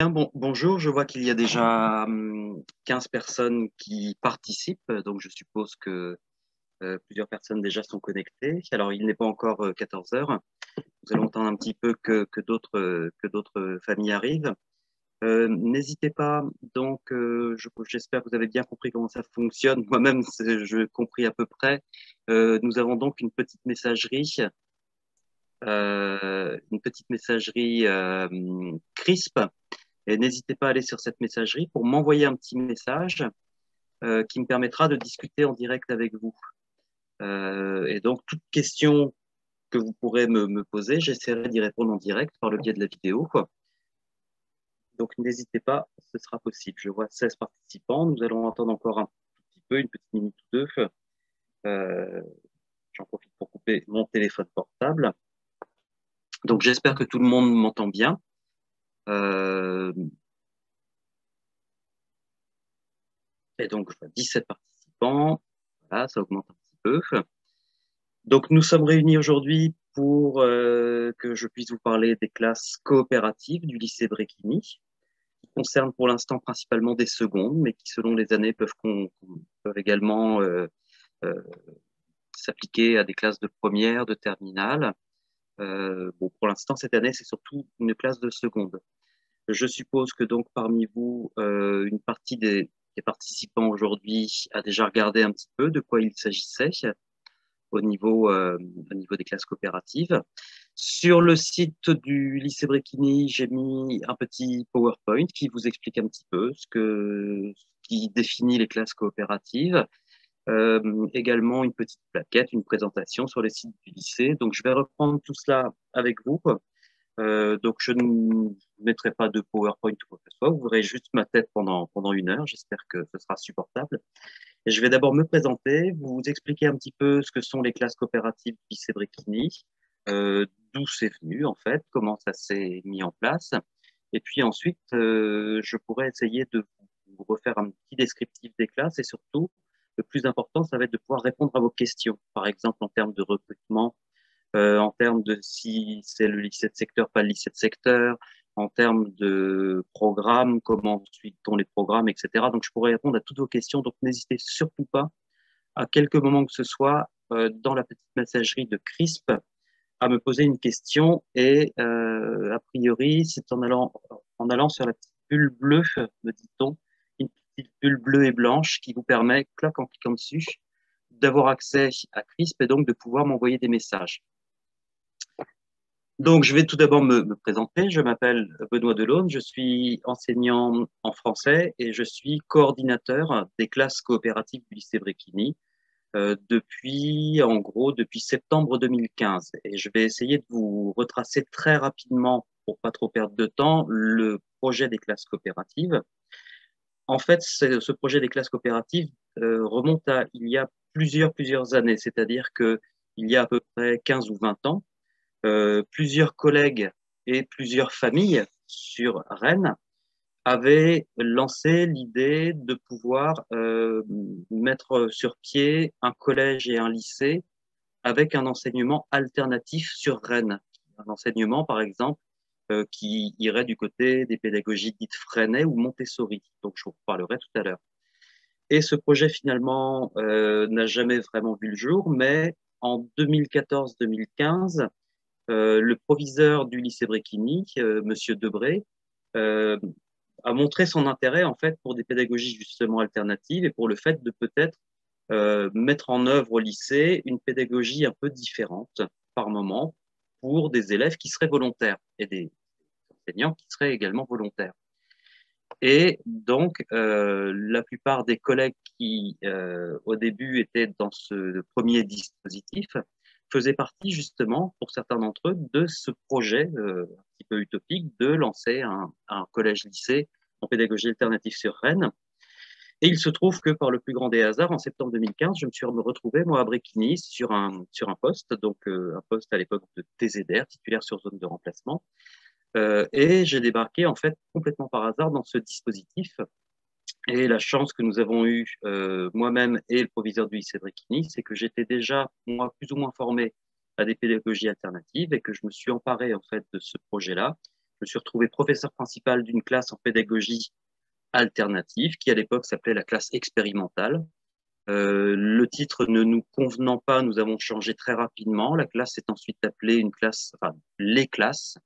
Bonjour, je vois qu'il y a déjà 15 personnes qui participent, donc je suppose que plusieurs personnes déjà sont connectées. Alors, il n'est pas encore 14 heures. Nous allons attendre un petit peu que d'autres familles arrivent. N'hésitez pas, donc j'espère que vous avez bien compris comment ça fonctionne. Moi-même, je compris à peu près. Nous avons donc une petite messagerie CRISP. Et n'hésitez pas à aller sur cette messagerie pour m'envoyer un petit message qui me permettra de discuter en direct avec vous. Et donc, toute question que vous pourrez me poser, j'essaierai d'y répondre en direct par le biais de la vidéo, quoi. Donc, n'hésitez pas, ce sera possible. Je vois 16 participants. Nous allons attendre encore un petit peu, une petite minute ou deux. Euh, J'en profite pour couper mon téléphone portable. Donc, j'espère que tout le monde m'entend bien. Euh, et donc, je vois 17 participants. Voilà, ça augmente un petit peu. Donc, nous sommes réunis aujourd'hui pour que je puisse vous parler des classes coopératives du lycée Bréquigny, qui concernent pour l'instant principalement des secondes, mais qui, selon les années, peuvent également euh, s'appliquer à des classes de première, de terminale. Bon, pour l'instant, cette année, c'est surtout une classe de seconde. Je suppose que donc parmi vous, une partie des participants aujourd'hui a déjà regardé un petit peu de quoi il s'agissait au niveau des classes coopératives. Sur le site du lycée Bréquigny, j'ai mis un petit PowerPoint qui vous explique un petit peu ce qui définit les classes coopératives. Également une petite plaquette, une présentation sur le site du lycée. Donc, je vais reprendre tout cela avec vous. Donc, je ne mettrai pas de PowerPoint ou quoi que ce soit. Vous verrez juste ma tête pendant une heure. J'espère que ce sera supportable. Et je vais d'abord me présenter, vous expliquer un petit peu ce que sont les classes coopératives du lycée Bréquigny, d'où c'est venu en fait, comment ça s'est mis en place. Et puis ensuite, je pourrais essayer de vous refaire un petit descriptif des classes et surtout, le plus important, ça va être de pouvoir répondre à vos questions. Par exemple, en termes de recrutement, en termes de si c'est le lycée de secteur, pas le lycée de secteur, en termes de programme, comment suit-on les programmes, etc. Donc, je pourrais répondre à toutes vos questions. Donc, n'hésitez surtout pas, à quelques moments que ce soit, dans la petite messagerie de CRISP, à me poser une question. Et a priori, c'est en allant sur la petite bulle bleue, me dit-on, une petite bulle bleue et blanche qui vous permet, clac, en cliquant dessus, d'avoir accès à CRISP et donc de pouvoir m'envoyer des messages. Donc, je vais tout d'abord me présenter. Je m'appelle Benoît Delaune, je suis enseignant en français et je suis coordinateur des classes coopératives du lycée Bréquigny depuis septembre 2015. Et je vais essayer de vous retracer très rapidement, pour pas trop perdre de temps, le projet des classes coopératives. En fait, ce projet des classes coopératives remonte à il y a plusieurs années, c'est-à-dire que il y a à peu près 15 ou 20 ans, plusieurs collègues et plusieurs familles sur Rennes avaient lancé l'idée de pouvoir mettre sur pied un collège et un lycée avec un enseignement alternatif sur Rennes. Un enseignement, par exemple, qui irait du côté des pédagogies dites Freinet ou Montessori. Donc, je vous parlerai tout à l'heure. Et ce projet, finalement, n'a jamais vraiment vu le jour, mais en 2014-2015, le proviseur du lycée Bréquigny, Monsieur Debré, euh, a montré son intérêt en fait pour des pédagogies justement alternatives et pour le fait de peut-être mettre en œuvre au lycée une pédagogie un peu différente par moment pour des élèves qui seraient volontaires et des enseignants qui seraient également volontaires. Et donc, la plupart des collègues qui, au début, étaient dans ce premier dispositif, faisaient partie justement, pour certains d'entre eux, de ce projet un petit peu utopique de lancer un collège-lycée en pédagogie alternative sur Rennes. Et il se trouve que par le plus grand des hasards, en septembre 2015, je me suis retrouvé, moi, à Bréquigny, sur un poste, donc un poste à l'époque de TZR, titulaire sur zone de remplacement. Et j'ai débarqué en fait complètement par hasard dans ce dispositif. Et la chance que nous avons eue, moi-même et le proviseur du lycée Bréquigny, c'est que j'étais déjà, moi, plus ou moins formé à des pédagogies alternatives et que je me suis emparé en fait de ce projet-là. me suis retrouvé professeur principal d'une classe en pédagogie alternative, qui à l'époque s'appelait la classe expérimentale. Le titre ne nous convenant pas, nous avons changé très rapidement. La classe est ensuite appelée une classe, enfin les classes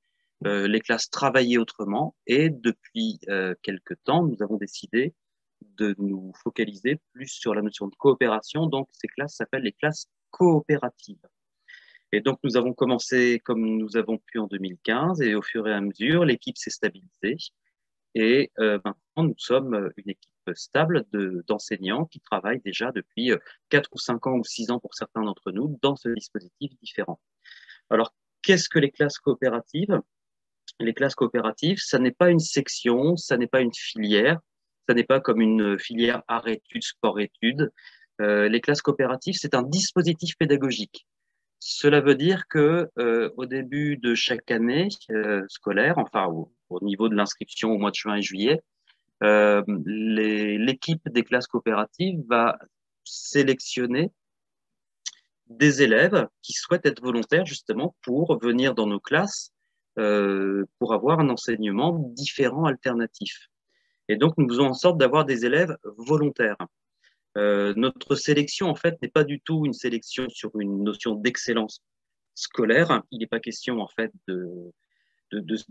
travailler autrement. Et depuis quelque temps, nous avons décidé de nous focaliser plus sur la notion de coopération. Donc, ces classes s'appellent les classes coopératives. Et donc, nous avons commencé comme nous avons pu en 2015 et au fur et à mesure, l'équipe s'est stabilisée. Et maintenant, nous sommes une équipe stable d'enseignants qui travaillent déjà depuis 4 ou 5 ans ou 6 ans pour certains d'entre nous dans ce dispositif différent. Alors, qu'est-ce que les classes coopératives? Les classes coopératives, ça n'est pas une section, ça n'est pas une filière, ça n'est pas comme une filière art-études, sport-études. Les classes coopératives, c'est un dispositif pédagogique. Cela veut dire que au début de chaque année scolaire, enfin au niveau de l'inscription au mois de juin et juillet, l'équipe des classes coopératives va sélectionner des élèves qui souhaitent être volontaires justement pour venir dans nos classes pour avoir un enseignement différent, alternatif. Et donc, nous faisons en sorte d'avoir des élèves volontaires. Notre sélection, en fait, n'est pas du tout une sélection sur une notion d'excellence scolaire. Il n'est pas question, en fait, de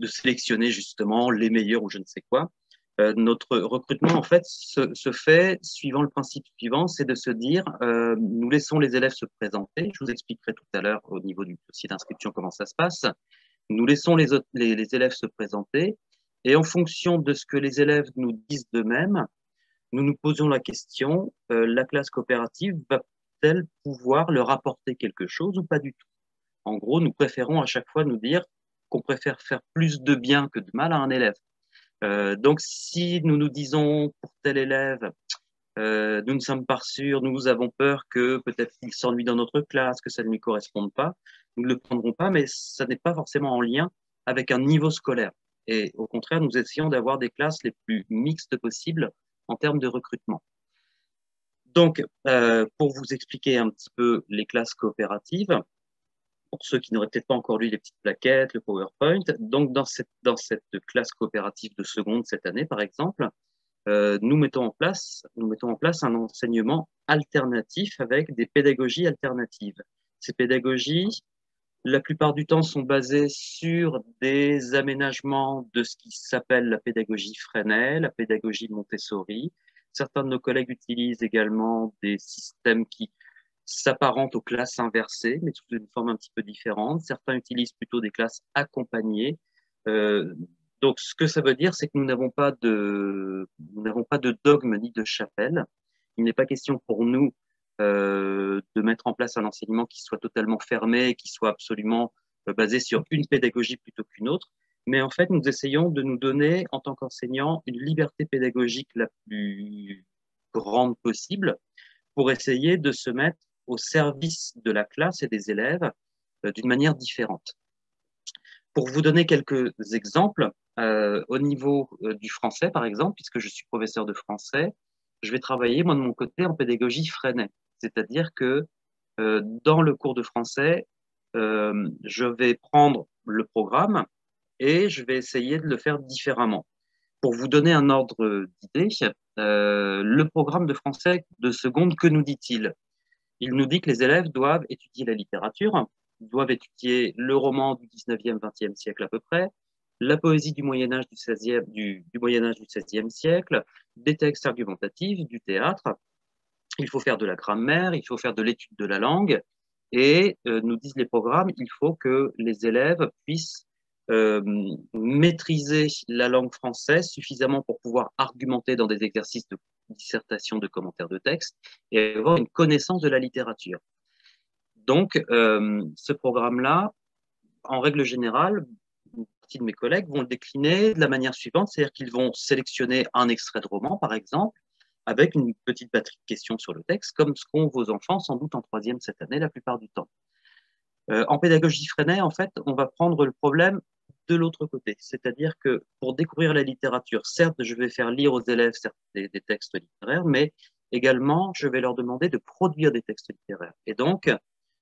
sélectionner justement les meilleurs ou je ne sais quoi. Notre recrutement, en fait, se fait suivant le principe suivant, c'est de se dire, nous laissons les élèves se présenter. Je vous expliquerai tout à l'heure au niveau du dossier d'inscription comment ça se passe. Nous laissons les élèves se présenter et en fonction de ce que les élèves nous disent d'eux-mêmes, nous nous posons la question, la classe coopérative va-t-elle pouvoir leur apporter quelque chose ou pas du tout? En gros, nous préférons à chaque fois nous dire qu'on préfère faire plus de bien que de mal à un élève. Donc, si nous nous disons pour tel élève, nous ne sommes pas sûrs, nous avons peur que peut-être qu'il s'ennuie dans notre classe, que ça ne lui corresponde pas, nous ne le prendrons pas, mais ça n'est pas forcément en lien avec un niveau scolaire. Et au contraire, nous essayons d'avoir des classes les plus mixtes possibles en termes de recrutement. Donc, pour vous expliquer un petit peu les classes coopératives, pour ceux qui n'auraient peut-être pas encore lu les petites plaquettes, le PowerPoint, donc dans cette classe coopérative de seconde cette année, par exemple, nous mettons en place un enseignement alternatif avec des pédagogies alternatives. Ces pédagogies, la plupart du temps, sont basées sur des aménagements de ce qui s'appelle la pédagogie Freinet, la pédagogie Montessori. Certains de nos collègues utilisent également des systèmes qui s'apparentent aux classes inversées, mais sous une forme un petit peu différente. Certains utilisent plutôt des classes accompagnées. Euh, donc, ce que ça veut dire, c'est que nous n'avons pas de dogme ni de chapelle. Il n'est pas question pour nous de mettre en place un enseignement qui soit totalement fermé, qui soit absolument basé sur une pédagogie plutôt qu'une autre. Mais en fait, nous essayons de nous donner, en tant qu'enseignants, une liberté pédagogique la plus grande possible pour essayer de se mettre au service de la classe et des élèves d'une manière différente. Pour vous donner quelques exemples, au niveau du français, par exemple, puisque je suis professeur de français, je vais travailler, moi, de mon côté, en pédagogie Freinet. C'est-à-dire que dans le cours de français, je vais prendre le programme et je vais essayer de le faire différemment. Pour vous donner un ordre d'idée, le programme de français de seconde, que nous dit-il? Il nous dit que les élèves doivent étudier la littérature, doivent étudier le roman du 19e, 20e siècle à peu près, la poésie du Moyen Âge du 16e, du Moyen Âge du 16e siècle, des textes argumentatifs, du théâtre. Il faut faire de la grammaire, il faut faire de l'étude de la langue. Et nous disent les programmes, il faut que les élèves puissent euh, maîtriser la langue française suffisamment pour pouvoir argumenter dans des exercices de dissertation, de commentaires de texte, et avoir une connaissance de la littérature. Donc, ce programme-là, en règle générale, une partie de mes collègues vont le décliner de la manière suivante, c'est-à-dire qu'ils vont sélectionner un extrait de roman, par exemple, avec une petite batterie de questions sur le texte, comme ce qu'ont vos enfants sans doute en troisième cette année la plupart du temps. En pédagogie Freinet, en fait, on va prendre le problème de l'autre côté. C'est-à-dire que pour découvrir la littérature, certes, je vais faire lire aux élèves des textes littéraires, mais également, je vais leur demander de produire des textes littéraires. Et donc,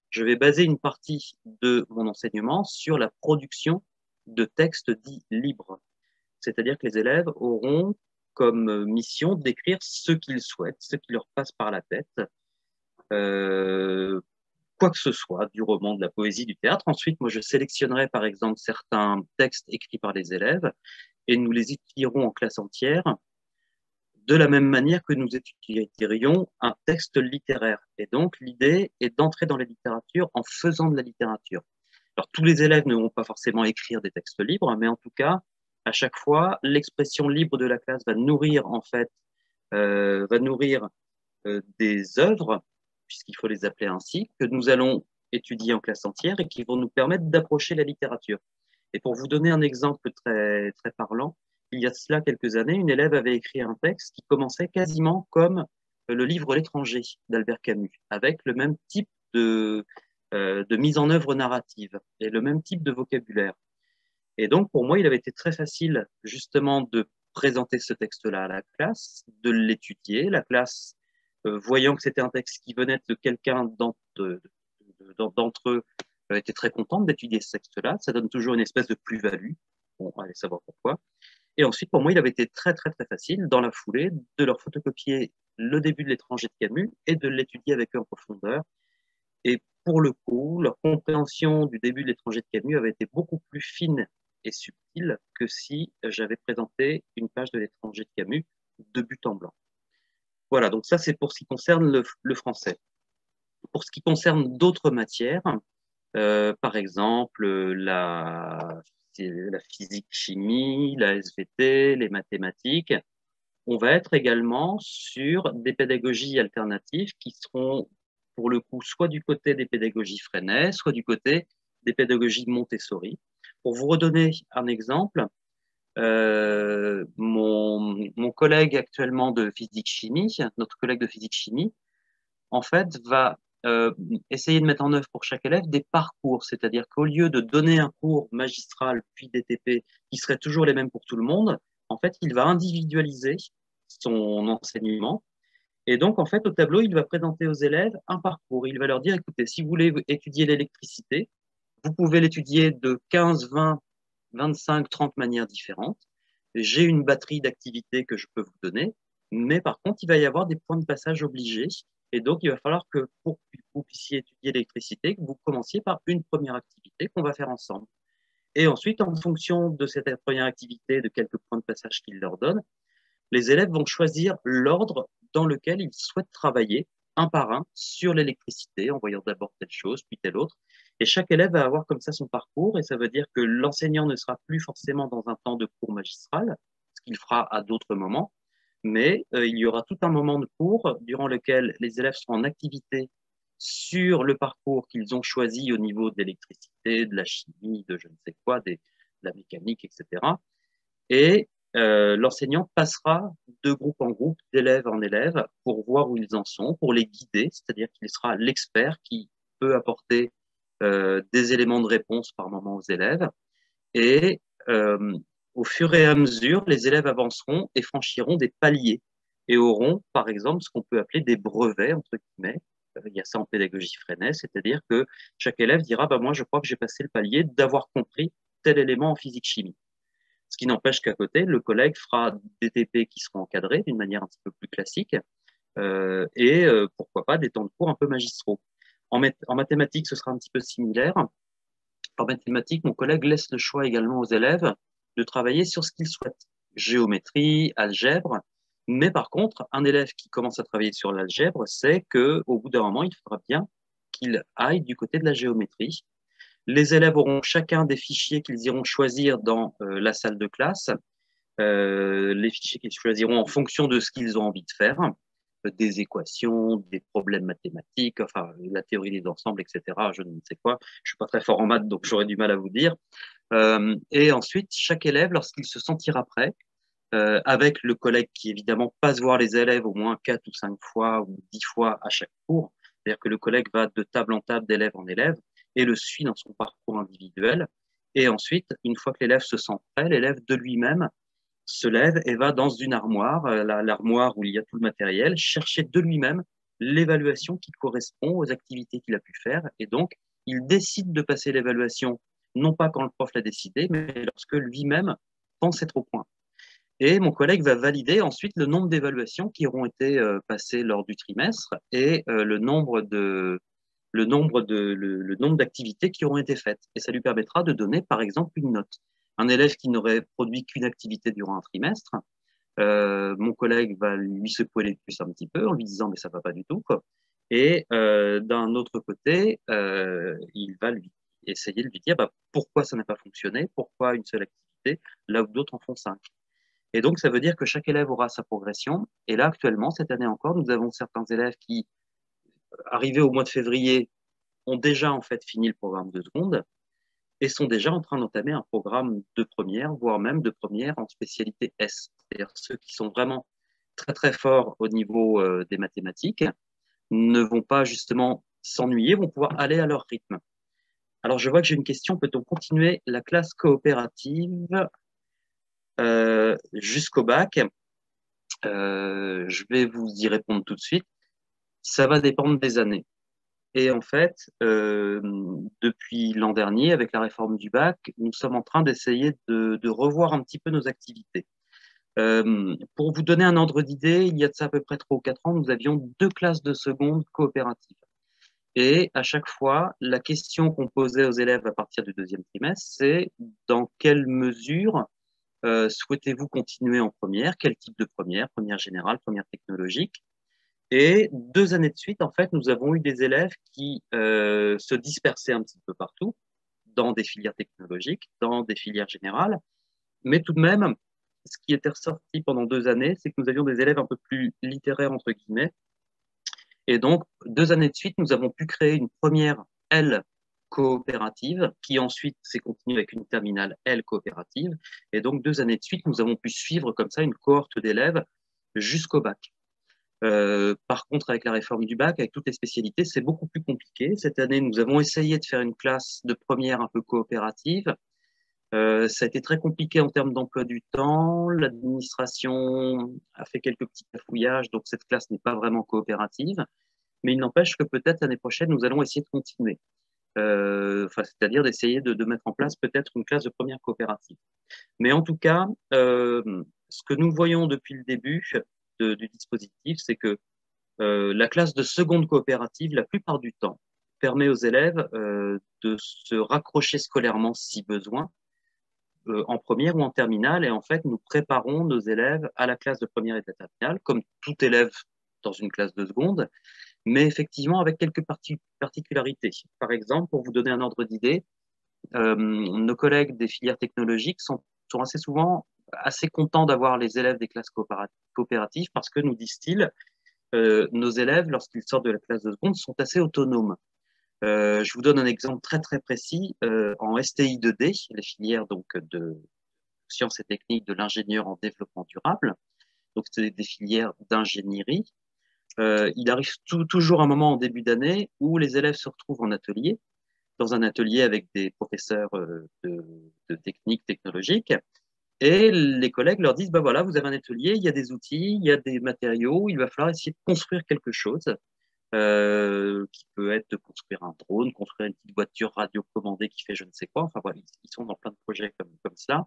je vais baser une partie de mon enseignement sur la production de textes dits libres. C'est-à-dire que les élèves auront comme mission d'écrire ce qu'ils souhaitent, ce qui leur passe par la tête, euh, quoi que ce soit, du roman, de la poésie, du théâtre. Ensuite, moi, je sélectionnerai par exemple certains textes écrits par les élèves et nous les étudierons en classe entière de la même manière que nous étudierions un texte littéraire. Et donc, l'idée est d'entrer dans la littérature en faisant de la littérature. Alors, tous les élèves ne vont pas forcément écrire des textes libres, mais en tout cas, à chaque fois, l'expression libre de la classe va nourrir, en fait, des œuvres, puisqu'il faut les appeler ainsi, que nous allons étudier en classe entière et qui vont nous permettre d'approcher la littérature. Et pour vous donner un exemple très, très parlant, il y a cela quelques années, une élève avait écrit un texte qui commençait quasiment comme le livre L'étranger d'Albert Camus, avec le même type de mise en œuvre narrative et le même type de vocabulaire. Et donc, pour moi, il avait été très facile justement de présenter ce texte-là à la classe, de l'étudier. La classe, voyant que c'était un texte qui venait de quelqu'un d'entre eux, était très contente d'étudier ce texte-là. Ça donne toujours une espèce de plus-value. Bon, allez savoir pourquoi. Et ensuite, pour moi, il avait été très, très, très facile, dans la foulée, de leur photocopier le début de L'étranger de Camus et de l'étudier avec eux en profondeur. Et pour le coup, leur compréhension du début de L'étranger de Camus avait été beaucoup plus fine et subtile que si j'avais présenté une page de L'étranger de Camus de but en blanc. Voilà, donc ça c'est pour ce qui concerne le français. Pour ce qui concerne d'autres matières, par exemple la physique-chimie, la SVT, les mathématiques, on va être également sur des pédagogies alternatives qui seront pour le coup soit du côté des pédagogies Freinet, soit du côté des pédagogies Montessori. Pour vous redonner un exemple, mon collègue actuellement de physique-chimie, notre collègue de physique-chimie, en fait, va essayer de mettre en œuvre pour chaque élève des parcours, c'est-à-dire qu'au lieu de donner un cours magistral puis DTP qui seraient toujours les mêmes pour tout le monde, en fait, il va individualiser son enseignement. Et donc, en fait, au tableau, il va présenter aux élèves un parcours. Il va leur dire, écoutez, si vous voulez étudier l'électricité, vous pouvez l'étudier de 15, 20, 25, 30 manières différentes. J'ai une batterie d'activités que je peux vous donner, mais par contre, il va y avoir des points de passage obligés. Et donc, il va falloir que pour que vous puissiez étudier l'électricité, que vous commenciez par une première activité qu'on va faire ensemble. Et ensuite, en fonction de cette première activité, de quelques points de passage qu'il leur donne, les élèves vont choisir l'ordre dans lequel ils souhaitent travailler, un par un, sur l'électricité, en voyant d'abord telle chose, puis telle autre. Et chaque élève va avoir comme ça son parcours, et ça veut dire que l'enseignant ne sera plus forcément dans un temps de cours magistral, ce qu'il fera à d'autres moments, mais il y aura tout un moment de cours durant lequel les élèves seront en activité sur le parcours qu'ils ont choisi au niveau de l'électricité, de la chimie, de je ne sais quoi, de la mécanique, etc. Et l'enseignant passera de groupe en groupe, d'élève en élève, pour voir où ils en sont, pour les guider, c'est-à-dire qu'il sera l'expert qui peut apporter des éléments de réponse par moment aux élèves. Et au fur et à mesure, les élèves avanceront et franchiront des paliers et auront, par exemple, ce qu'on peut appeler des brevets, entre guillemets. Il y a ça en pédagogie Freinet, c'est-à-dire que chaque élève dira, bah, moi, je crois que j'ai passé le palier d'avoir compris tel élément en physique-chimie. Ce qui n'empêche qu'à côté, le collègue fera des TP qui seront encadrés d'une manière un petit peu plus classique et pourquoi pas des temps de cours un peu magistraux. En mathématiques, ce sera un petit peu similaire. En mathématiques, mon collègue laisse le choix également aux élèves de travailler sur ce qu'ils souhaitent. Géométrie, algèbre. Mais par contre, un élève qui commence à travailler sur l'algèbre sait qu'au bout d'un moment, il faudra bien qu'il aille du côté de la géométrie. Les élèves auront chacun des fichiers qu'ils iront choisir dans la salle de classe, les fichiers qu'ils choisiront en fonction de ce qu'ils ont envie de faire, des équations, des problèmes mathématiques, enfin la théorie des ensembles, etc. Je ne sais quoi. Je suis pas très fort en maths, donc j'aurais du mal à vous dire. Et ensuite, chaque élève, lorsqu'il se sentira prêt, avec le collègue qui évidemment passe voir les élèves au moins 4 ou 5 fois ou 10 fois à chaque cours, c'est-à-dire que le collègue va de table en table, d'élève en élève, et le suit dans son parcours individuel. Et ensuite, une fois que l'élève se sent prêt, l'élève de lui-même se lève et va dans une armoire, l'armoire où il y a tout le matériel, chercher de lui-même l'évaluation qui correspond aux activités qu'il a pu faire. Et donc, il décide de passer l'évaluation non pas quand le prof l'a décidé, mais lorsque lui-même pense être au point. Et mon collègue va valider ensuite le nombre d'évaluations qui auront été passées lors du trimestre et le nombre d'activités qui auront été faites. Et ça lui permettra de donner, par exemple, une note. Un élève qui n'aurait produit qu'une activité durant un trimestre, mon collègue va lui secouer les puces un petit peu en lui disant mais ça va pas du tout, quoi. Et d'un autre côté, il va lui essayer de lui dire bah, pourquoi ça n'a pas fonctionné, pourquoi une seule activité, là où d'autres en font cinq. Et donc, ça veut dire que chaque élève aura sa progression. Et là, actuellement, cette année encore, nous avons certains élèves qui, arrivés au mois de février, ont déjà en fait fini le programme de seconde et sont déjà en train d'entamer un programme de première, voire même de première en spécialité S. C'est-à-dire ceux qui sont vraiment très très forts au niveau des mathématiques ne vont pas justement s'ennuyer, vont pouvoir aller à leur rythme. Alors, je vois que j'ai une question. Peut-on continuer la classe coopérative jusqu'au bac? Je vais vous y répondre tout de suite. Ça va dépendre des années. Et en fait, depuis l'an dernier, avec la réforme du bac, nous sommes en train d'essayer de revoir un petit peu nos activités. Pour vous donner un ordre d'idée, il y a de ça à peu près 3 ou 4 ans, nous avions 2 classes de seconde coopératives. Et à chaque fois, la question qu'on posait aux élèves à partir du deuxième trimestre, c'est dans quelle mesure souhaitez-vous continuer en première? Quel type de première? Première générale, première technologique? Et 2 années de suite, en fait, nous avons eu des élèves qui se dispersaient un petit peu partout, dans des filières technologiques, dans des filières générales. Mais tout de même, ce qui était ressorti pendant 2 années, c'est que nous avions des élèves un peu plus littéraires, entre guillemets. Et donc, 2 années de suite, nous avons pu créer une première L coopérative, qui ensuite s'est continuée avec une terminale L coopérative. Et donc, 2 années de suite, nous avons pu suivre comme ça une cohorte d'élèves jusqu'au bac. Par contre, avec la réforme du bac, avec toutes les spécialités, c'est beaucoup plus compliqué. Cette année, nous avons essayé de faire une classe de première un peu coopérative. Ça a été très compliqué en termes d'emploi du temps. L'administration a fait quelques petits cafouillages, donc cette classe n'est pas vraiment coopérative. Mais il n'empêche que peut-être l'année prochaine, nous allons essayer de continuer. C'est-à-dire d'essayer de mettre en place peut-être une classe de première coopérative. Mais en tout cas, ce que nous voyons depuis le début du dispositif, c'est que la classe de seconde coopérative, la plupart du temps, permet aux élèves de se raccrocher scolairement si besoin, en première ou en terminale. Et en fait, nous préparons nos élèves à la classe de première et de terminale, comme tout élève dans une classe de seconde, mais effectivement avec quelques particularités. Par exemple, pour vous donner un ordre d'idée, nos collègues des filières technologiques sont assez souvent assez contents d'avoir les élèves des classes coopératives parce que, nous disent-ils, nos élèves, lorsqu'ils sortent de la classe de seconde, sont assez autonomes. Je vous donne un exemple très très précis. En STI 2D, les filières donc de sciences et techniques de l'ingénieur en développement durable, donc c'est des filières d'ingénierie. Il arrive toujours un moment en début d'année où les élèves se retrouvent en atelier, dans un atelier avec des professeurs de techniques technologiques. Et les collègues leur disent, bah voilà, vous avez un atelier, il y a des outils, il y a des matériaux, il va falloir essayer de construire quelque chose, qui peut être de construire un drone, construire une petite voiture radiocommandée qui fait je ne sais quoi. Enfin voilà, ils sont dans plein de projets comme cela,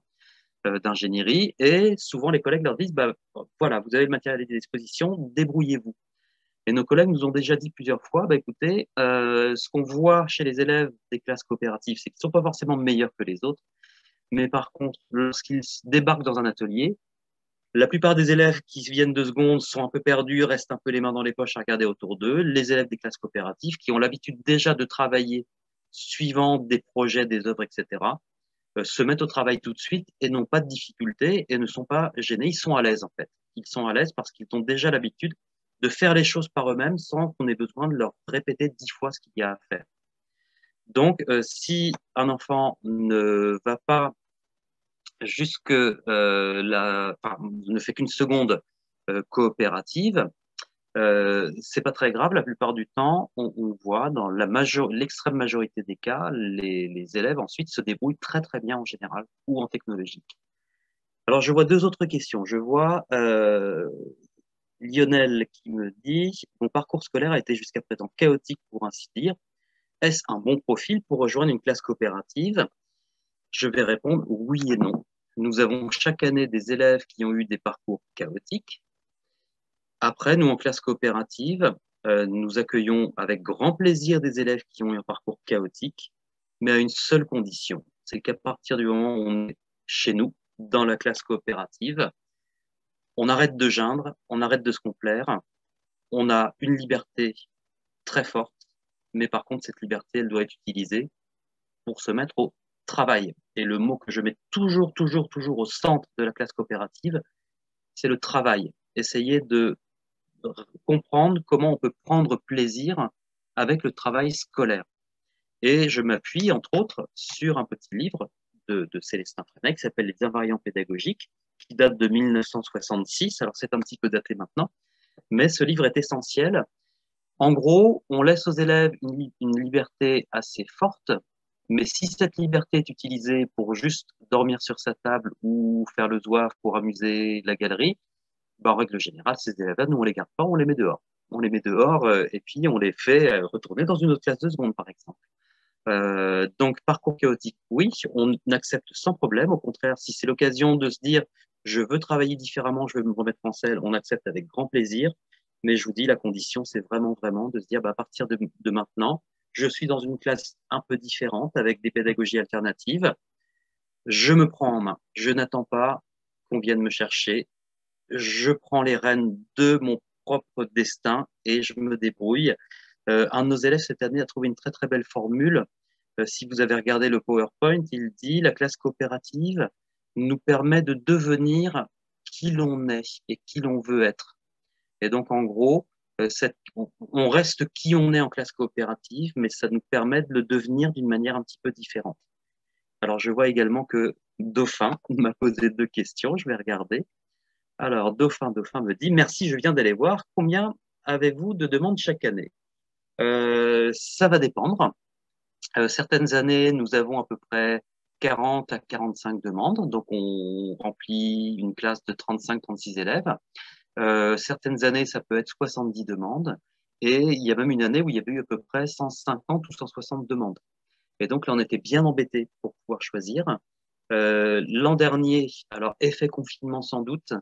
d'ingénierie. Et souvent, les collègues leur disent, bah voilà, vous avez le matériel à disposition, débrouillez-vous. Et nos collègues nous ont déjà dit plusieurs fois, bah écoutez, ce qu'on voit chez les élèves des classes coopératives, c'est qu'ils ne sont pas forcément meilleurs que les autres, mais par contre, lorsqu'ils débarquent dans un atelier, la plupart des élèves qui viennent de seconde sont un peu perdus, restent un peu les mains dans les poches à regarder autour d'eux. Les élèves des classes coopératives, qui ont l'habitude déjà de travailler suivant des projets, des œuvres, etc., se mettent au travail tout de suite et n'ont pas de difficultés et ne sont pas gênés. Ils sont à l'aise, en fait. Ils sont à l'aise parce qu'ils ont déjà l'habitude de faire les choses par eux-mêmes sans qu'on ait besoin de leur répéter 10 fois ce qu'il y a à faire. Donc, si un enfant ne va pas ne fait qu'une seconde coopérative, c'est pas très grave. La plupart du temps, on voit dans l'extrême majorité des cas, les élèves ensuite se débrouillent très très bien en général ou en technologique. Alors, je vois 2 autres questions. Je vois Lionel qui me dit, mon parcours scolaire a été jusqu'à présent chaotique pour ainsi dire. Est-ce un bon profil pour rejoindre une classe coopérative? Je vais répondre oui et non. Nous avons chaque année des élèves qui ont eu des parcours chaotiques. Après, nous, en classe coopérative, nous accueillons avec grand plaisir des élèves qui ont eu un parcours chaotique, mais à une seule condition, c'est qu'à partir du moment où on est chez nous, dans la classe coopérative, on arrête de geindre, on arrête de se complaire, on a une liberté très forte, mais par contre, cette liberté, elle doit être utilisée pour se mettre au travail. Et le mot que je mets toujours, toujours, toujours au centre de la classe coopérative, c'est le travail. Essayer de comprendre comment on peut prendre plaisir avec le travail scolaire. Et je m'appuie, entre autres, sur un petit livre de Célestin Freinet qui s'appelle Les invariants pédagogiques, qui date de 1966. Alors, c'est un petit peu daté maintenant, mais ce livre est essentiel. En gros, on laisse aux élèves une liberté assez forte, mais si cette liberté est utilisée pour juste dormir sur sa table ou faire le zouave pour amuser la galerie, ben, en règle générale, ces élèves-là, nous, on les garde pas, on les met dehors. On les met dehors et puis on les fait retourner dans une autre classe de seconde, par exemple. Donc, parcours chaotique, oui, on accepte sans problème. Au contraire, si c'est l'occasion de se dire, je veux travailler différemment, je veux me remettre en selle, on accepte avec grand plaisir. Mais je vous dis, la condition, c'est vraiment, vraiment de se dire, bah, à partir de maintenant, je suis dans une classe un peu différente avec des pédagogies alternatives. Je me prends en main. Je n'attends pas qu'on vienne me chercher. Je prends les rênes de mon propre destin et je me débrouille. Un de nos élèves cette année a trouvé une très, très belle formule. Si vous avez regardé le PowerPoint, il dit la classe coopérative nous permet de devenir qui l'on est et qui l'on veut être. Et donc, en gros, on reste qui on est en classe coopérative, mais ça nous permet de le devenir d'une manière un petit peu différente. Alors, je vois également que Dauphin m'a posé 2 questions, je vais regarder. Alors, Dauphin me dit, merci, je viens d'aller voir. Combien avez-vous de demandes chaque année? Ça va dépendre. Certaines années, nous avons à peu près 40 à 45 demandes, donc on remplit une classe de 35-36 élèves. Certaines années, ça peut être 70 demandes, et il y a même une année où il y avait eu à peu près 150 ou 160 demandes. Et donc là, on était bien embêtés pour pouvoir choisir. L'an dernier, alors effet confinement sans doute,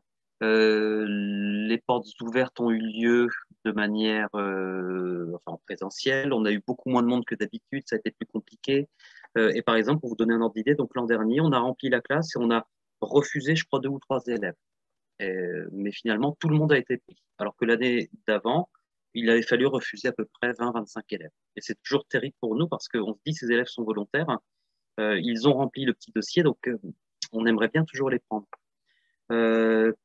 les portes ouvertes ont eu lieu de manière enfin, en présentiel. On a eu beaucoup moins de monde que d'habitude, ça a été plus compliqué. Et par exemple, pour vous donner un ordre d'idée, donc l'an dernier, on a rempli la classe et on a refusé, je crois, 2 ou 3 élèves. Mais finalement, tout le monde a été pris. Alors que l'année d'avant, il avait fallu refuser à peu près 20-25 élèves. Et c'est toujours terrible pour nous parce qu'on se dit que ces élèves sont volontaires. Ils ont rempli le petit dossier, donc on aimerait bien toujours les prendre.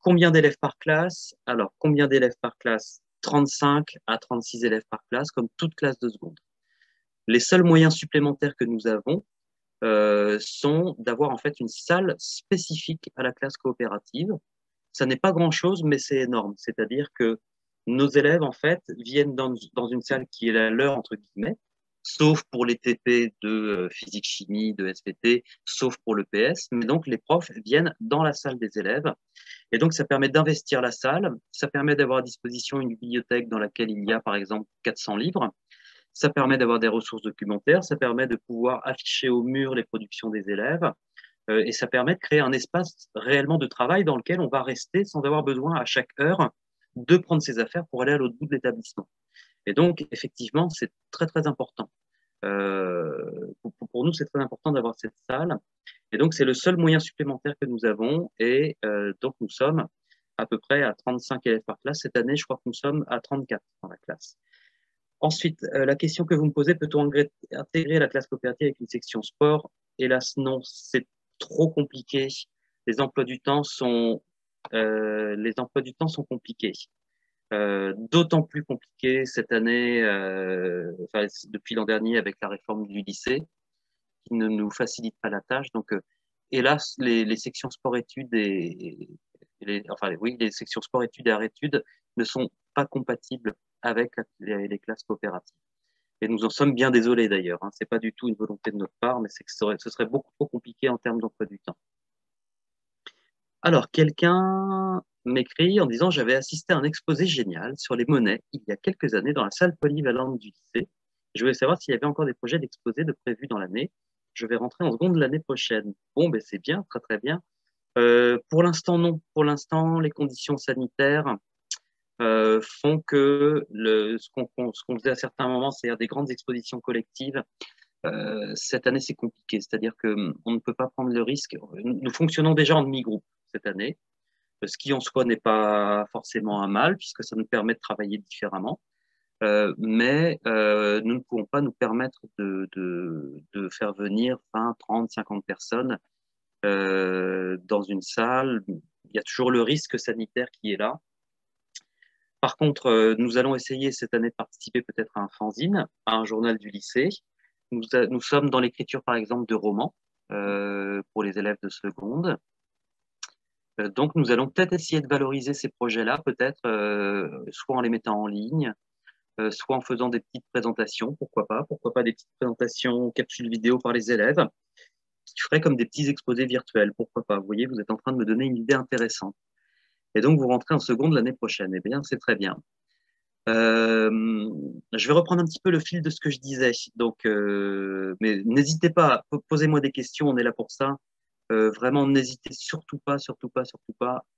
Combien d'élèves par classe? Alors, combien d'élèves par classe? 35 à 36 élèves par classe, comme toute classe de seconde. Les seuls moyens supplémentaires que nous avons sont d'avoir en fait une salle spécifique à la classe coopérative. Ça n'est pas grand-chose, mais c'est énorme. C'est-à-dire que nos élèves, en fait, viennent dans une salle qui est la leur, entre guillemets, sauf pour les TP de physique-chimie, de SVT, sauf pour le PS. Mais donc, les profs viennent dans la salle des élèves. Et donc, ça permet d'investir la salle. Ça permet d'avoir à disposition une bibliothèque dans laquelle il y a, par exemple, 400 livres. Ça permet d'avoir des ressources documentaires. Ça permet de pouvoir afficher au mur les productions des élèves. Et ça permet de créer un espace réellement de travail dans lequel on va rester sans avoir besoin à chaque heure de prendre ses affaires pour aller à l'autre bout de l'établissement. Et donc, effectivement, c'est très, très important. Pour nous, c'est très important d'avoir cette salle. Et donc, c'est le seul moyen supplémentaire que nous avons. Et donc, nous sommes à peu près à 35 élèves par classe. Cette année, je crois que nous sommes à 34 dans la classe. Ensuite, la question que vous me posez, peut-on intégrer la classe coopérative avec une section sport? Hélas, non, c'est trop compliqué. Les emplois du temps sont compliqués. D'autant plus compliqué cette année, enfin, depuis l'an dernier avec la réforme du lycée, qui ne nous facilite pas la tâche. Donc, hélas, les sections sport-études les sections sport-études et art-études ne sont pas compatibles avec les classes coopératives. Et nous en sommes bien désolés d'ailleurs. Hein. C'est pas du tout une volonté de notre part, mais c'est que ce serait beaucoup trop compliqué en termes d'emploi du temps. Alors, quelqu'un m'écrit en disant: j'avais assisté à un exposé génial sur les monnaies il y a quelques années dans la salle polyvalente du lycée. Je voulais savoir s'il y avait encore des projets d'exposés de prévus dans l'année. je vais rentrer en seconde l'année prochaine. Bon, ben c'est bien, très très bien. Pour l'instant, non. Pour l'instant, les conditions sanitaires font que ce qu'on faisait à certains moments, c'est-à-dire des grandes expositions collectives, cette année, c'est compliqué. C'est-à-dire que on ne peut pas prendre le risque. Nous fonctionnons déjà en demi-groupe cette année, ce qui en soi n'est pas forcément un mal, puisque ça nous permet de travailler différemment. Mais nous ne pouvons pas nous permettre de faire venir 20, 30, 50 personnes dans une salle. Il y a toujours le risque sanitaire qui est là. Par contre, nous allons essayer cette année de participer peut-être à un fanzine, à un journal du lycée. Nous sommes dans l'écriture, par exemple, de romans pour les élèves de seconde. Donc, nous allons peut-être essayer de valoriser ces projets-là, peut-être soit en les mettant en ligne, soit en faisant des petites présentations, pourquoi pas des petites présentations, capsules vidéo par les élèves, qui feraient comme des petits exposés virtuels, pourquoi pas. Vous voyez, vous êtes en train de me donner une idée intéressante. Et donc, vous rentrez en seconde l'année prochaine. Eh bien, c'est très bien. Je vais reprendre un petit peu le fil de ce que je disais. Donc, mais n'hésitez pas, posez-moi des questions, on est là pour ça. Vraiment, n'hésitez surtout pas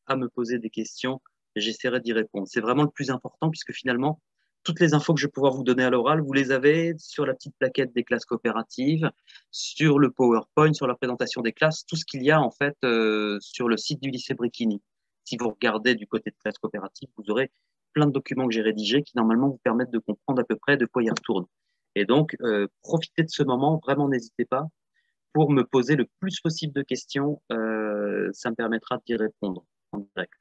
à me poser des questions et j'essaierai d'y répondre. C'est vraiment le plus important puisque finalement, toutes les infos que je vais pouvoir vous donner à l'oral, vous les avez sur la petite plaquette des classes coopératives, sur le PowerPoint, sur la présentation des classes, tout ce qu'il y a en fait sur le site du lycée Bricquini. Si vous regardez du côté de classe coopérative, vous aurez plein de documents que j'ai rédigés qui normalement vous permettent de comprendre à peu près de quoi il retourne. Et donc, profitez de ce moment, vraiment n'hésitez pas pour me poser le plus possible de questions. Ça me permettra d'y répondre en direct.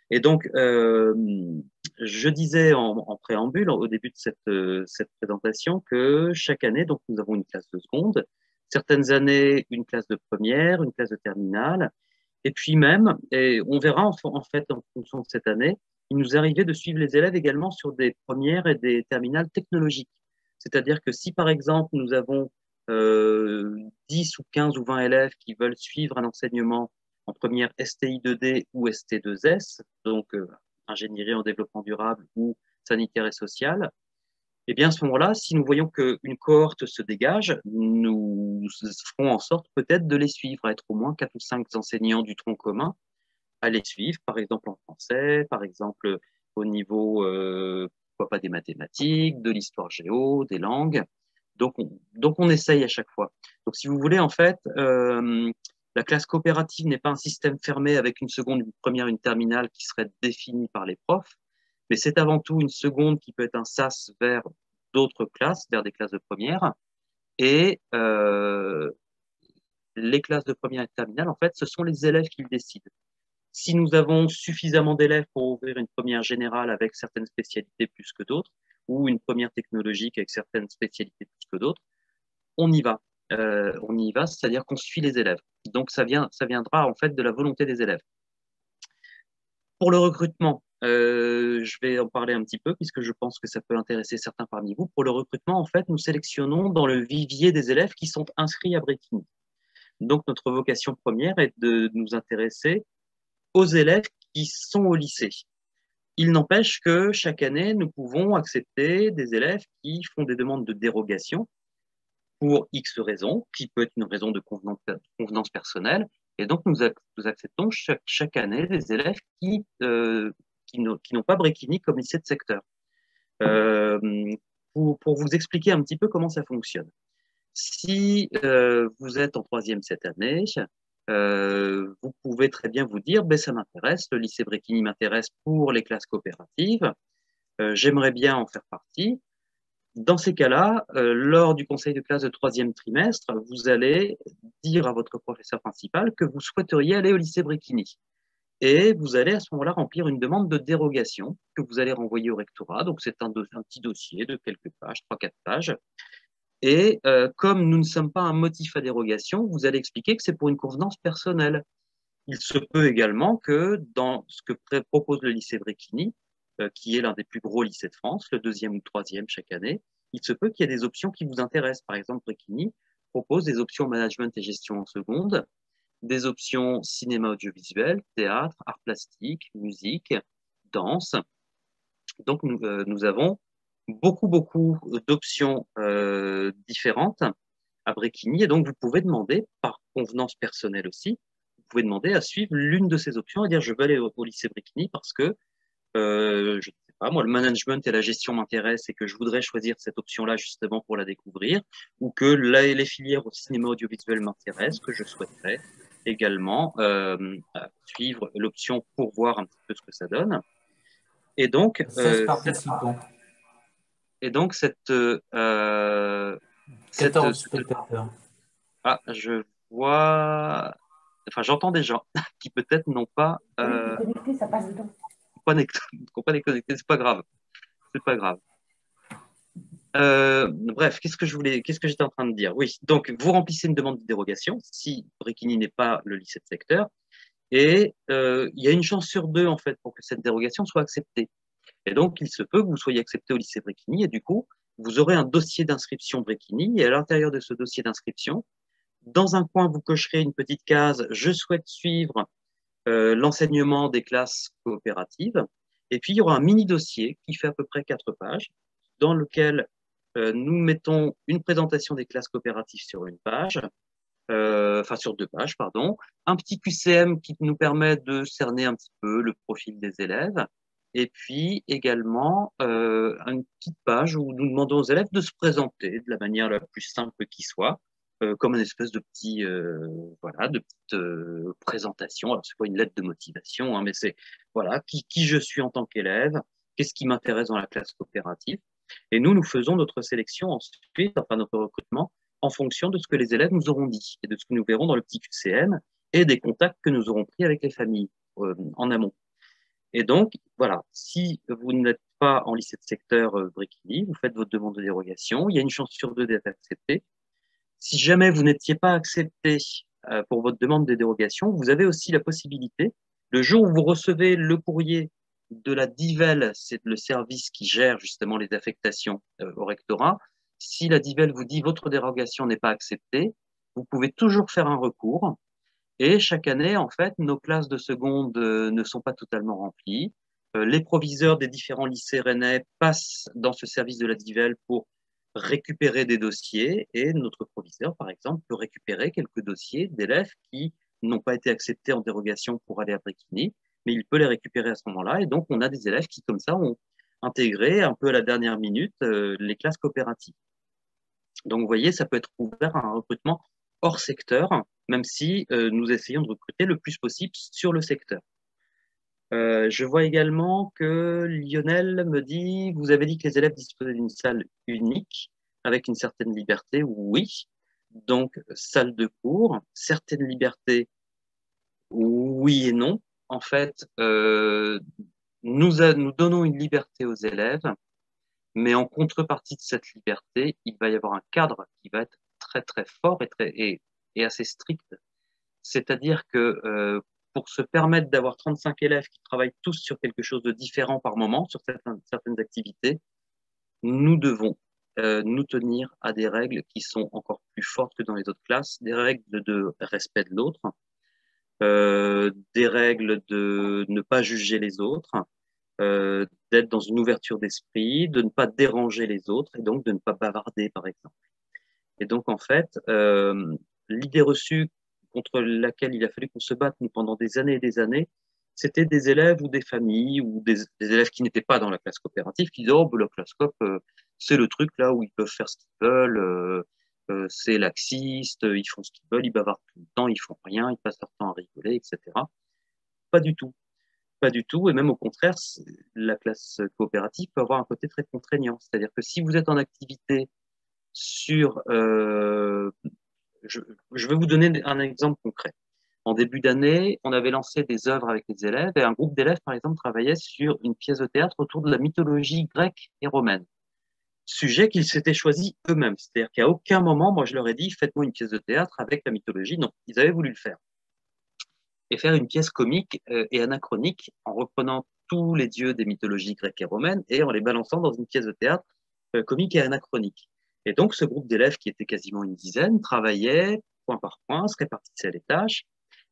Et donc, je disais en préambule, au début de cette présentation, que chaque année, donc, nous avons une classe de seconde, certaines années, une classe de première, une classe de terminale, et puis même, et on verra en fait, en fonction de cette année, il nous arrivait de suivre les élèves également sur des premières et des terminales technologiques. C'est-à-dire que si, par exemple, nous avons 10 ou 15 ou 20 élèves qui veulent suivre un enseignement en première STI 2D ou ST2S, donc ingénierie en développement durable ou sanitaire et social, eh bien, à ce moment-là, si nous voyons qu'une cohorte se dégage, nous ferons en sorte peut-être de les suivre, à être au moins 4 ou 5 enseignants du tronc commun à les suivre, par exemple en français, par exemple au niveau, pourquoi pas des mathématiques, de l'histoire géo, des langues. Donc on essaye à chaque fois. Donc, si vous voulez, en fait, la classe coopérative n'est pas un système fermé avec une seconde, une première, une terminale qui serait définie par les profs, mais c'est avant tout une seconde qui peut être un sas vers d'autres classes, vers des classes de première. Et les classes de première et de terminale, en fait, ce sont les élèves qui le décident. Si nous avons suffisamment d'élèves pour ouvrir une première générale avec certaines spécialités plus que d'autres, ou une première technologique avec certaines spécialités plus que d'autres, on y va. On y va, c'est-à-dire qu'on suit les élèves. Donc ça viendra en fait de la volonté des élèves. Pour le recrutement, je vais en parler un petit peu puisque je pense que ça peut intéresser certains parmi vous. Pour le recrutement, en fait, nous sélectionnons dans le vivier des élèves qui sont inscrits à Bricquini. Donc notre vocation première est de nous intéresser aux élèves qui sont au lycée. Il n'empêche que chaque année, nous pouvons accepter des élèves qui font des demandes de dérogation pour X raisons, qui peut être une raison de convenance personnelle. Et donc, nous acceptons chaque année des élèves qui n'ont pas Bricquini comme lycée de secteur. Euh, pour vous expliquer un petit peu comment ça fonctionne. Si vous êtes en troisième cette année, vous pouvez très bien vous dire, ben, ça m'intéresse, le lycée Bricquini m'intéresse pour les classes coopératives, j'aimerais bien en faire partie. Dans ces cas-là, lors du conseil de classe de troisième trimestre, vous allez dire à votre professeur principal que vous souhaiteriez aller au lycée Bricquini. Et vous allez à ce moment-là remplir une demande de dérogation que vous allez renvoyer au rectorat. Donc, c'est un petit dossier de quelques pages, 3-4 pages. Et comme nous ne sommes pas un motif à dérogation, vous allez expliquer que c'est pour une convenance personnelle. Il se peut également que dans ce que propose le lycée Bricquini, qui est l'un des plus gros lycées de France, le deuxième ou troisième chaque année, il se peut qu'il y ait des options qui vous intéressent. Par exemple, Bricquini propose des options management et gestion en seconde, des options cinéma audiovisuel, théâtre, art plastique, musique, danse. Donc, nous avons beaucoup d'options différentes à Bréquigny. Et donc, vous pouvez demander, par convenance personnelle aussi, vous pouvez demander à suivre l'une de ces options et dire je veux aller au lycée Bréquigny parce que je ne sais pas, moi, le management et la gestion m'intéressent et que je voudrais choisir cette option-là justement pour la découvrir, ou que les filières au cinéma audiovisuel m'intéressent, que je souhaiterais également suivre l'option pour voir un petit peu ce que ça donne. Et donc, 16 participants, et donc cette, 14 cette, spectateurs. ah, je vois, enfin, j'entends des gens qui peut-être n'ont pas, Connecté, ça passe dedans. connecté, c'est pas grave, c'est pas grave. Bref, qu'est-ce que j'étais en train de dire? Oui, donc vous remplissez une demande de dérogation si Bréquigny n'est pas le lycée de secteur, et il y a une chance sur deux en fait pour que cette dérogation soit acceptée. Et donc il se peut que vous soyez accepté au lycée Bréquigny, et du coup vous aurez un dossier d'inscription Bréquigny, et à l'intérieur de ce dossier d'inscription, dans un coin vous cocherez une petite case je souhaite suivre l'enseignement des classes coopératives, et puis il y aura un mini dossier qui fait à peu près 4 pages dans lequel nous mettons une présentation des classes coopératives sur une page, enfin sur 2 pages, pardon, un petit QCM qui nous permet de cerner un petit peu le profil des élèves, et puis également une petite page où nous demandons aux élèves de se présenter de la manière la plus simple qui soit, comme une espèce de petit, voilà, de petite présentation. Alors c'est pas une lettre de motivation, hein, mais c'est voilà qui je suis en tant qu'élève, qu'est-ce qui m'intéresse dans la classe coopérative. Et nous faisons notre sélection ensuite, enfin notre recrutement, en fonction de ce que les élèves nous auront dit et de ce que nous verrons dans le petit QCM et des contacts que nous aurons pris avec les familles en amont. Et donc, voilà, si vous n'êtes pas en lycée de secteur Bréquigny, vous faites votre demande de dérogation, il y a une chance sur deux d'être accepté. Si jamais vous n'étiez pas accepté pour votre demande de dérogation, vous avez aussi la possibilité, le jour où vous recevez le courrier de la DIVEL, c'est le service qui gère justement les affectations au rectorat, si la DIVEL vous dit votre dérogation n'est pas acceptée, vous pouvez toujours faire un recours. Et chaque année, en fait, nos classes de seconde ne sont pas totalement remplies. Les proviseurs des différents lycées rennais passent dans ce service de la DIVEL pour récupérer des dossiers, et notre proviseur, par exemple, peut récupérer quelques dossiers d'élèves qui n'ont pas été acceptés en dérogation pour aller à Bréquigny, mais il peut les récupérer à ce moment-là. Et donc, on a des élèves qui, comme ça, ont intégré un peu à la dernière minute les classes coopératives. Donc, vous voyez, ça peut être ouvert à un recrutement hors secteur, même si nous essayons de recruter le plus possible sur le secteur. Je vois également que Lionel me dit, vous avez dit que les élèves disposaient d'une salle unique avec une certaine liberté. Oui, donc salle de cours, certaines libertés, oui et non. En fait, nous donnons une liberté aux élèves, mais en contrepartie de cette liberté, il va y avoir un cadre qui va être très très fort et assez strict. C'est-à-dire que pour se permettre d'avoir 35 élèves qui travaillent tous sur quelque chose de différent par moment, sur certaines activités, nous devons nous tenir à des règles qui sont encore plus fortes que dans les autres classes, des règles de respect de l'autre, des règles de ne pas juger les autres, d'être dans une ouverture d'esprit, de ne pas déranger les autres et donc de ne pas bavarder, par exemple. Et donc, en fait, l'idée reçue contre laquelle il a fallu qu'on se batte nous, pendant des années et des années, c'était des élèves ou des familles ou des élèves qui n'étaient pas dans la classe coopérative qui disaient, oh, ben, la classe coop, c'est le truc là où ils peuvent faire ce qu'ils veulent, c'est laxiste, ils font ce qu'ils veulent, ils bavardent tout le temps, ils font rien, ils passent leur temps à rigoler, etc. Pas du tout. Pas du tout. Et même au contraire, la classe coopérative peut avoir un côté très contraignant. C'est-à-dire que si vous êtes en activité sur je, je vais vous donner un exemple concret. En début d'année, on avait lancé des œuvres avec les élèves et un groupe d'élèves, par exemple, travaillait sur une pièce de théâtre autour de la mythologie grecque et romaine. Sujet qu'ils s'étaient choisi eux-mêmes. C'est-à-dire qu'à aucun moment, moi, je leur ai dit, faites-moi une pièce de théâtre avec la mythologie. Non, ils avaient voulu le faire. Et faire une pièce comique et anachronique en reprenant tous les dieux des mythologies grecques et romaines et en les balançant dans une pièce de théâtre comique et anachronique. Et donc, ce groupe d'élèves, qui était quasiment une dizaine, travaillait point par point, se répartissait les tâches.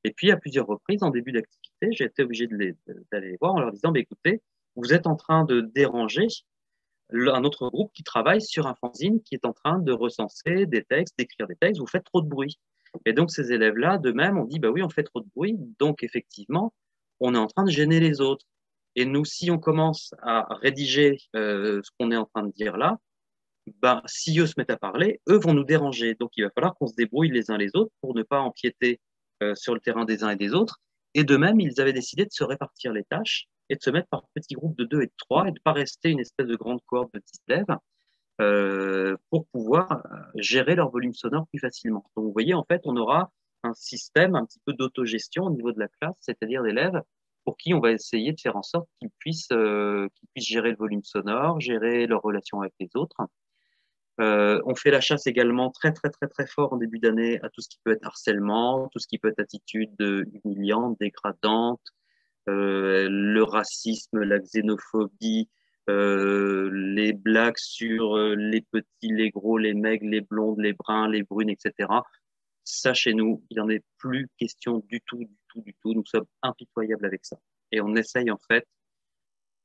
Et puis, à plusieurs reprises, en début d'activité, j'ai été obligé d'aller les voir en leur disant, bah, écoutez, vous êtes en train de déranger un autre groupe qui travaille sur un fanzine qui est en train de recenser des textes, d'écrire des textes, vous faites trop de bruit. Et donc, ces élèves-là, de même, on dit, bah oui, on fait trop de bruit, donc effectivement, on est en train de gêner les autres. Et nous, si on commence à rédiger ce qu'on est en train de dire là, bah, si eux se mettent à parler, eux vont nous déranger. Donc, il va falloir qu'on se débrouille les uns les autres pour ne pas empiéter sur le terrain des uns et des autres. Et de même, ils avaient décidé de se répartir les tâches et de se mettre par petits groupes de 2 et de 3 et de ne pas rester une espèce de grande cohorte de 10 élèves pour pouvoir gérer leur volume sonore plus facilement. Donc, vous voyez, en fait, on aura un système un petit peu d'autogestion au niveau de la classe, c'est-à-dire d'élèves pour qui on va essayer de faire en sorte qu'ils puissent gérer le volume sonore, gérer leurs relations avec les autres. On fait la chasse également très très très très fort en début d'année à tout ce qui peut être harcèlement, tout ce qui peut être attitude humiliante, dégradante, le racisme, la xénophobie, les blagues sur les petits, les gros, les maigres, les blondes, les bruns, les brunes, etc. Ça, chez nous, il n'en est plus question du tout, du tout, du tout. Nous sommes impitoyables avec ça. Et on essaye en fait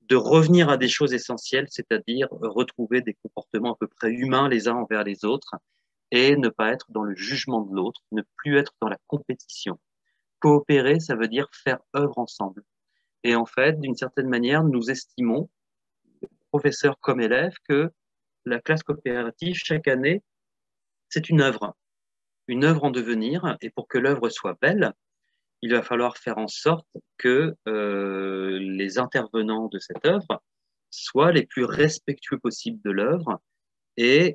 de revenir à des choses essentielles, c'est-à-dire retrouver des comportements à peu près humains les uns envers les autres et ne pas être dans le jugement de l'autre, ne plus être dans la compétition. Coopérer, ça veut dire faire œuvre ensemble. Et en fait, d'une certaine manière, nous estimons, professeurs comme élèves, que la classe coopérative, chaque année, c'est une œuvre en devenir. Et pour que l'œuvre soit belle, il va falloir faire en sorte que les intervenants de cette œuvre soient les plus respectueux possibles de l'œuvre et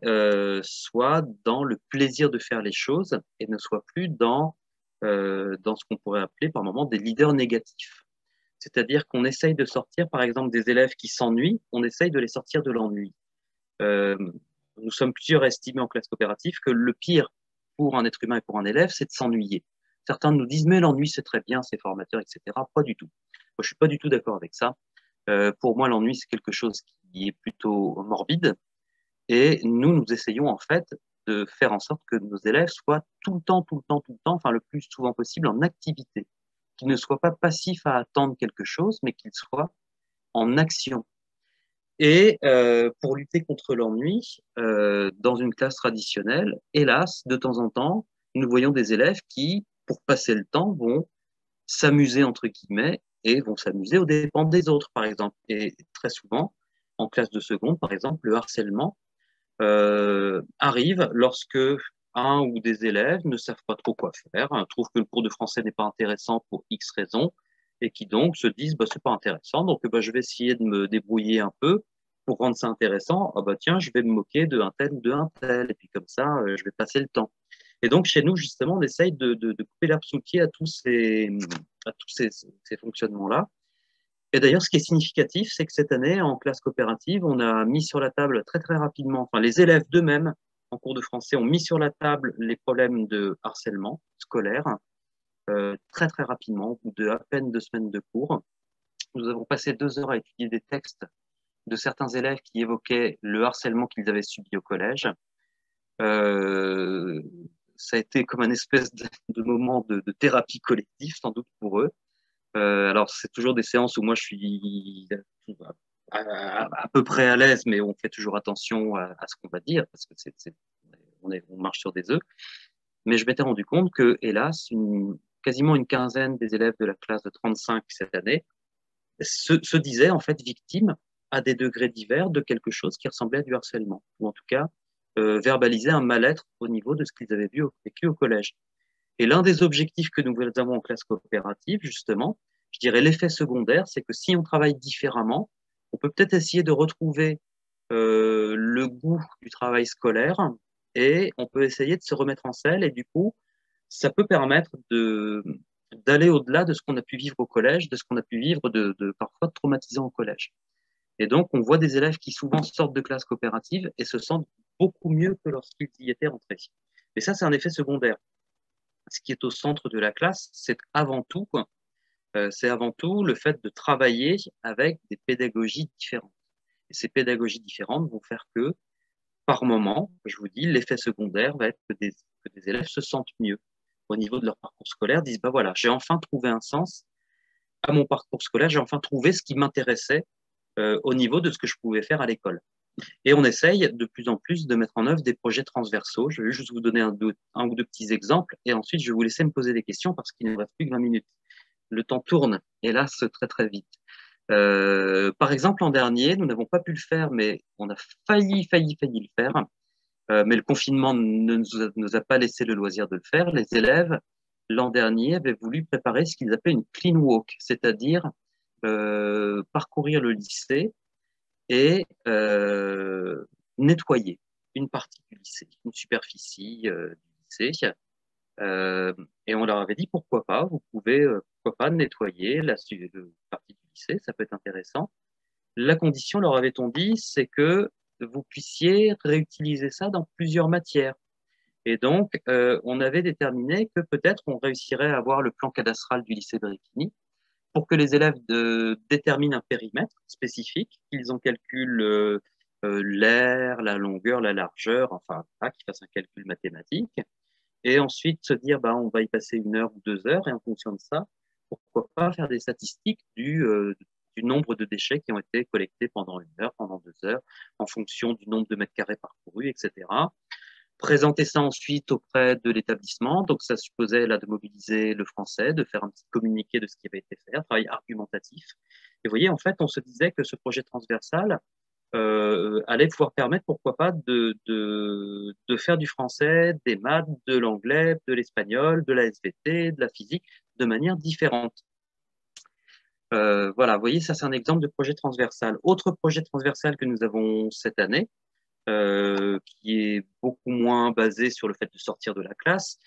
soient dans le plaisir de faire les choses et ne soient plus dans ce qu'on pourrait appeler par moment des leaders négatifs. C'est-à-dire qu'on essaye de sortir, par exemple, des élèves qui s'ennuient, on essaye de les sortir de l'ennui. Euh, nous sommes plusieurs à estimer en classe coopérative que le pire pour un être humain et pour un élève, c'est de s'ennuyer. Certains nous disent, mais l'ennui, c'est très bien, c'est formateur, etc. Pas du tout. Moi, je suis pas du tout d'accord avec ça. Pour moi, l'ennui, c'est quelque chose qui est plutôt morbide. Et nous essayons en fait de faire en sorte que nos élèves soient tout le temps, tout le temps, tout le temps, enfin le plus souvent possible en activité, qu'ils ne soient pas passifs à attendre quelque chose, mais qu'ils soient en action. Et pour lutter contre l'ennui, dans une classe traditionnelle, hélas, de temps en temps, nous voyons des élèves qui, pour passer le temps, vont s'amuser entre guillemets et vont s'amuser aux dépens des autres, par exemple. Et très souvent, en classe de seconde, par exemple, le harcèlement arrive lorsque un ou des élèves ne savent pas trop quoi faire, trouvent que le cours de français n'est pas intéressant pour X raisons, et qui donc se disent bah, c'est pas intéressant, donc bah, je vais essayer de me débrouiller un peu pour rendre ça intéressant. Ah bah tiens, je vais me moquer de un tel ou de un tel, et puis comme ça, je vais passer le temps. Et donc chez nous, justement, on essaye de couper l'herbe sous le pied à tous ces fonctionnements-là. Et d'ailleurs, ce qui est significatif, c'est que cette année, en classe coopérative, on a mis sur la table très très rapidement, enfin les élèves d'eux-mêmes en cours de français ont mis sur la table les problèmes de harcèlement scolaire très très rapidement, au bout de à peine 2 semaines de cours. Nous avons passé 2 heures à étudier des textes de certains élèves qui évoquaient le harcèlement qu'ils avaient subi au collège. Euh, Ça a été comme un espèce de moment de thérapie collective, sans doute pour eux. Alors, c'est toujours des séances où moi, je suis à peu près à l'aise, mais on fait toujours attention à ce qu'on va dire, parce que on marche sur des œufs. Mais je m'étais rendu compte que, hélas, quasiment une quinzaine des élèves de la classe de 35 cette année se disaient en fait victimes à des degrés divers de quelque chose qui ressemblait à du harcèlement, ou en tout cas verbaliser un mal-être au niveau de ce qu'ils avaient vécu au collège. Et l'un des objectifs que nous avons en classe coopérative, justement, je dirais l'effet secondaire, c'est que si on travaille différemment, on peut peut-être essayer de retrouver le goût du travail scolaire et on peut essayer de se remettre en selle et du coup, ça peut permettre d'aller au-delà de ce qu'on a pu vivre au collège, de ce qu'on a pu vivre de parfois traumatisant au collège. Et donc, on voit des élèves qui souvent sortent de classe coopérative et se sentent beaucoup mieux que lorsqu'ils y étaient rentrés. Mais ça, c'est un effet secondaire. Ce qui est au centre de la classe, c'est avant tout le fait de travailler avec des pédagogies différentes. Et ces pédagogies différentes vont faire que, par moment, je vous dis, l'effet secondaire va être que des élèves se sentent mieux au niveau de leur parcours scolaire, disent, bah voilà, j'ai enfin trouvé un sens à mon parcours scolaire, j'ai enfin trouvé ce qui m'intéressait au niveau de ce que je pouvais faire à l'école. Et on essaye de plus en plus de mettre en œuvre des projets transversaux. Je vais juste vous donner un ou deux petits exemples et ensuite je vais vous laisser me poser des questions parce qu'il ne reste plus que 20 minutes. Le temps tourne, hélas, très très vite. Par exemple, l'an dernier, nous n'avons pas pu le faire, mais on a failli le faire. Mais le confinement ne nous a pas laissé le loisir de le faire. Les élèves, l'an dernier, avaient voulu préparer ce qu'ils appelaient une clean walk, c'est-à-dire parcourir le lycée et nettoyer une partie du lycée, une superficie du lycée. Et on leur avait dit pourquoi pas, vous pouvez pourquoi pas nettoyer la partie du lycée, ça peut être intéressant. La condition, leur avait-on dit, c'est que vous puissiez réutiliser ça dans plusieurs matières. Et donc, on avait déterminé que peut-être on réussirait à avoir le plan cadastral du lycée Brétigny pour que les élèves déterminent un périmètre spécifique, qu'ils en calculent l'air, la longueur, la largeur, enfin, qu'ils fassent un calcul mathématique, et ensuite se dire, bah, on va y passer 1 heure ou 2 heures, et en fonction de ça, pourquoi pas faire des statistiques du nombre de déchets qui ont été collectés pendant 1 heure, pendant 2 heures, en fonction du nombre de mètres carrés parcourus, etc. Présenter ça ensuite auprès de l'établissement. Donc, ça supposait là de mobiliser le français, de faire un petit communiqué de ce qui avait été fait, un travail argumentatif. Et vous voyez, en fait, on se disait que ce projet transversal allait pouvoir permettre, pourquoi pas, de faire du français, des maths, de l'anglais, de l'espagnol, de la SVT, de la physique, de manière différente. Voilà, vous voyez, ça c'est un exemple de projet transversal. Autre projet transversal que nous avons cette année, qui est beaucoup moins basé sur le fait de sortir de la classe,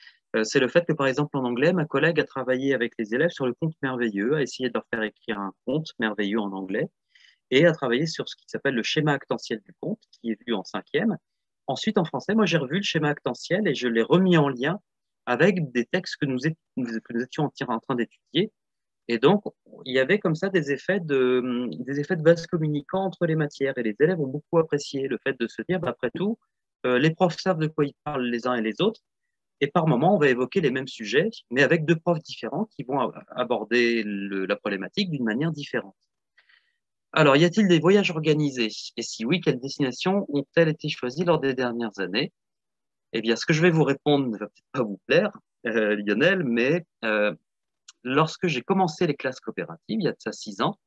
c'est le fait que, par exemple, en anglais, ma collègue a travaillé avec les élèves sur le conte merveilleux, a essayé de leur faire écrire un conte merveilleux en anglais, et a travaillé sur ce qui s'appelle le schéma actantiel du conte, qui est vu en cinquième. Ensuite, en français, moi, j'ai revu le schéma actantiel et je l'ai remis en lien avec des textes que nous étions en train d'étudier. Et donc, il y avait comme ça des effets de vase communicant entre les matières. Et les élèves ont beaucoup apprécié le fait de se dire, bah, après tout, les profs savent de quoi ils parlent les uns et les autres. Et par moment, on va évoquer les mêmes sujets, mais avec deux profs différents qui vont aborder la problématique d'une manière différente. Alors, y a-t-il des voyages organisés? Et si oui, quelles destinations ont-elles été choisies lors des dernières années? Eh bien, ce que je vais vous répondre ne va peut-être pas vous plaire, Lionel, mais lorsque j'ai commencé les classes coopératives, il y a de ça 6 ans,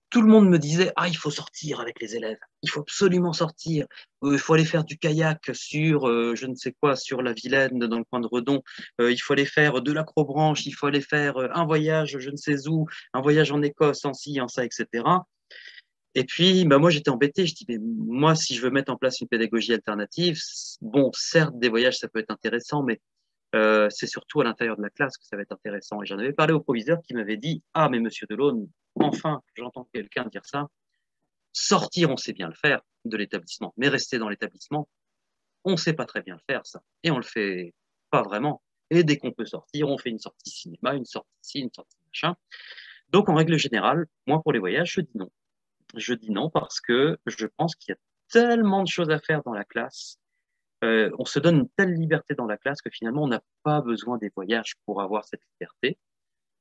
tout le monde me disait, ah, il faut sortir avec les élèves, il faut absolument sortir, il faut aller faire du kayak sur, je ne sais quoi, sur la Vilaine, dans le coin de Redon, il faut aller faire de l'acrobranche, il faut aller faire un voyage, je ne sais où, un voyage en Écosse, en ci, en ça, etc. Et puis, bah, moi, j'étais embêté. Je dis, mais moi, si je veux mettre en place une pédagogie alternative, bon, certes, des voyages, ça peut être intéressant, mais c'est surtout à l'intérieur de la classe que ça va être intéressant. Et j'en avais parlé au proviseur qui m'avait dit, ah, mais monsieur Delaune, enfin, j'entends quelqu'un dire ça. Sortir, on sait bien le faire de l'établissement, mais rester dans l'établissement, on ne sait pas très bien le faire, ça. Et on le fait pas vraiment. Et dès qu'on peut sortir, on fait une sortie cinéma, une sortie ci, une sortie machin. Donc, en règle générale, moi, pour les voyages, je dis non. Je dis non parce que je pense qu'il y a tellement de choses à faire dans la classe. On se donne une telle liberté dans la classe que finalement, on n'a pas besoin des voyages pour avoir cette liberté.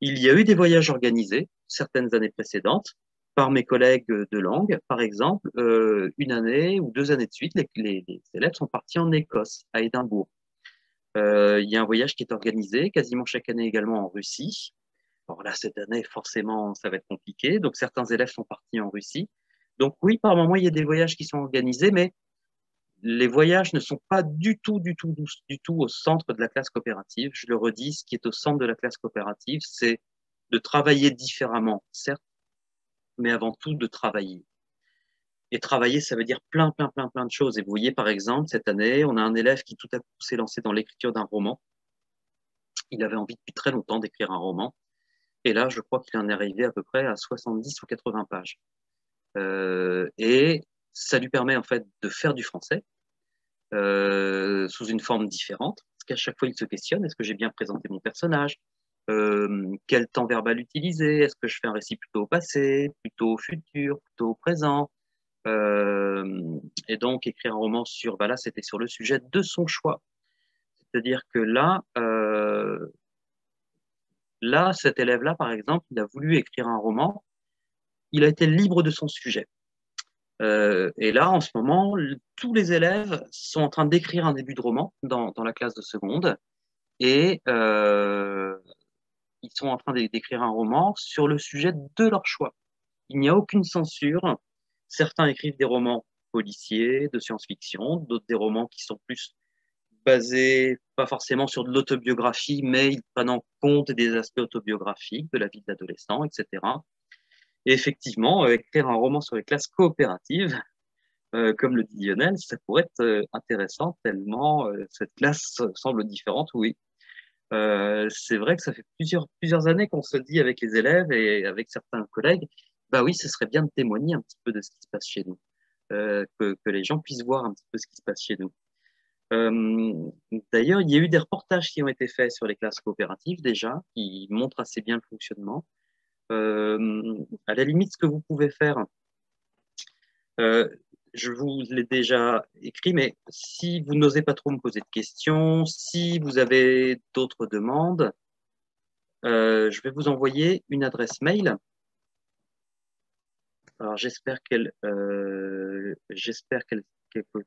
Il y a eu des voyages organisés certaines années précédentes par mes collègues de langue. Par exemple, 1 année ou 2 années de suite, les élèves sont partis en Écosse, à Édimbourg. Il y a un voyage qui est organisé quasiment chaque année également en Russie. Alors là, cette année, forcément, ça va être compliqué. Donc, certains élèves sont partis en Russie. Donc, oui, par moment, il y a des voyages qui sont organisés, mais les voyages ne sont pas du tout au centre de la classe coopérative. Je le redis, ce qui est au centre de la classe coopérative, c'est de travailler différemment, certes, mais avant tout de travailler. Et travailler, ça veut dire plein de choses. Et vous voyez, par exemple, cette année, on a un élève qui tout à coup s'est lancé dans l'écriture d'un roman. Il avait envie depuis très longtemps d'écrire un roman. Et là, je crois qu'il en est arrivé à peu près à 70 ou 80 pages. Et ça lui permet en fait de faire du français sous une forme différente, parce qu'à chaque fois, il se questionne, est-ce que j'ai bien présenté mon personnage? Quel temps verbal utiliser? Est-ce que je fais un récit plutôt au passé, plutôt au futur, plutôt au présent? Et donc, écrire un roman sur, bah là, c'était sur le sujet de son choix. C'est-à-dire que là, cet élève-là, par exemple, il a voulu écrire un roman, il a été libre de son sujet. Et là, en ce moment, tous les élèves sont en train d'écrire un début de roman dans la classe de seconde et ils sont en train d'écrire un roman sur le sujet de leur choix. Il n'y a aucune censure. Certains écrivent des romans policiers, de science-fiction, d'autres des romans qui sont plus basés, pas forcément sur de l'autobiographie, mais ils prennent en compte des aspects autobiographiques de la vie de l'adolescent, etc. Et effectivement, écrire un roman sur les classes coopératives, comme le dit Lionel, ça pourrait être intéressant tellement cette classe semble différente, oui. C'est vrai que ça fait plusieurs années qu'on se dit avec les élèves et avec certains collègues, bah oui, ce serait bien de témoigner un petit peu de ce qui se passe chez nous, que les gens puissent voir un petit peu ce qui se passe chez nous. D'ailleurs, il y a eu des reportages qui ont été faits sur les classes coopératives déjà, qui montrent assez bien le fonctionnement. À la limite, ce que vous pouvez faire, euh, je vous l'ai déjà écrit, mais si vous n'osez pas trop me poser de questions, si vous avez d'autres demandes, je vais vous envoyer une adresse mail. Alors que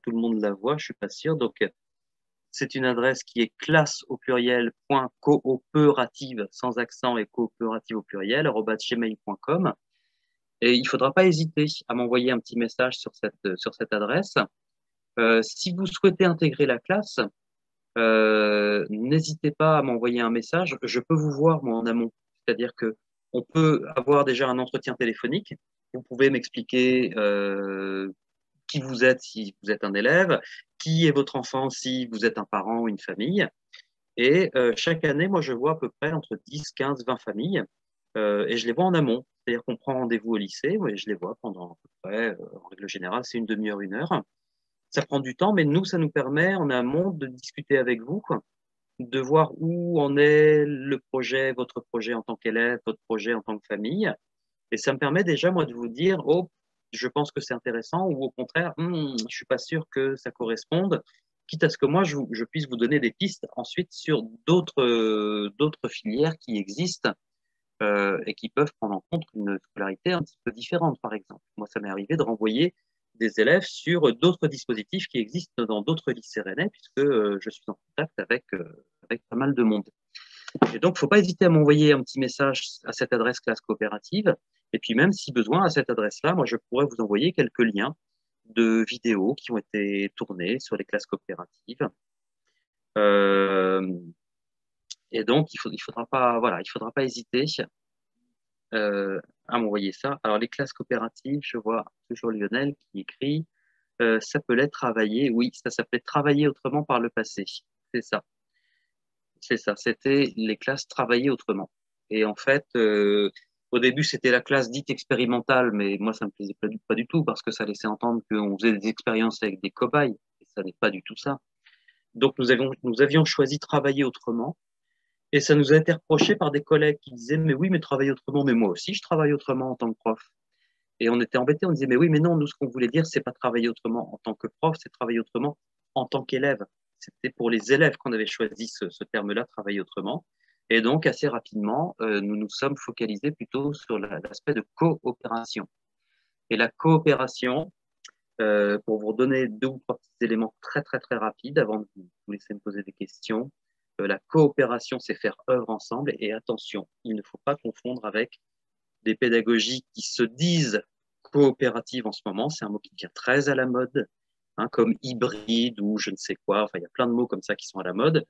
tout le monde la voit, je suis pas sûr. Donc c'est une adresse qui est classe au pluriel .coopérative sans accent et coopérative au pluriel @gmail.com. Et il faudra pas hésiter à m'envoyer un petit message sur cette adresse. Si vous souhaitez intégrer la classe, n'hésitez pas à m'envoyer un message. Je peux vous voir, moi, en amont. C'est-à-dire que on peut avoir déjà un entretien téléphonique. Vous pouvez m'expliquer qui vous êtes si vous êtes un élève, qui est votre enfant si vous êtes un parent ou une famille. Et chaque année, moi, je vois à peu près entre 10, 15, 20 familles. Et je les vois en amont. C'est-à-dire qu'on prend rendez-vous au lycée, et je les vois pendant à peu près, en règle générale, c'est une demi-heure, une heure. Ça prend du temps, mais nous, ça nous permet en amont de discuter avec vous, quoi, de voir où en est le projet, votre projet en tant qu'élève, votre projet en tant que famille. Et ça me permet déjà, moi, de vous dire, oh, je pense que c'est intéressant, ou au contraire, je suis pas sûr que ça corresponde, quitte à ce que moi, je puisse vous donner des pistes ensuite sur d'autres filières qui existent et qui peuvent prendre en compte une scolarité un petit peu différente, par exemple. Moi, ça m'est arrivé de renvoyer des élèves sur d'autres dispositifs qui existent dans d'autres lycées rennais, puisque je suis en contact avec pas mal de monde. Et donc, il ne faut pas hésiter à m'envoyer un petit message à cette adresse classe coopérative. Et puis même, si besoin, à cette adresse-là, moi, je pourrais vous envoyer quelques liens de vidéos qui ont été tournées sur les classes coopératives. Euh, et donc, il faudra pas hésiter à m'envoyer ça. Alors, les classes coopératives, je vois toujours Lionel qui écrit, s'appelait travailler. Oui, ça s'appelait travailler autrement par le passé. C'est ça. C'est ça. C'était les classes travailler autrement. Et en fait, au début, c'était la classe dite expérimentale, mais moi, ça me plaisait pas du tout parce que ça laissait entendre qu'on faisait des expériences avec des cobayes. Et ça n'est pas du tout ça. Donc, nous avions choisi travailler autrement. Et ça nous a été reproché par des collègues qui disaient, mais oui, mais travailler autrement, mais moi aussi, je travaille autrement en tant que prof. Et on était embêtés, on disait, mais oui, mais non, nous, ce qu'on voulait dire, c'est pas travailler autrement en tant que prof, c'est travailler autrement en tant qu'élève. C'était pour les élèves qu'on avait choisi ce terme-là, travailler autrement. Et donc, assez rapidement, nous nous sommes focalisés plutôt sur l'aspect de coopération. Et la coopération, pour vous donner deux ou trois petits éléments très, très, très rapides avant de vous laisser me poser des questions, la coopération, c'est faire œuvre ensemble. Et attention, il ne faut pas confondre avec des pédagogies qui se disent coopératives en ce moment. C'est un mot qui devient très à la mode, hein, comme hybride ou je ne sais quoi. Enfin, il y a plein de mots comme ça qui sont à la mode.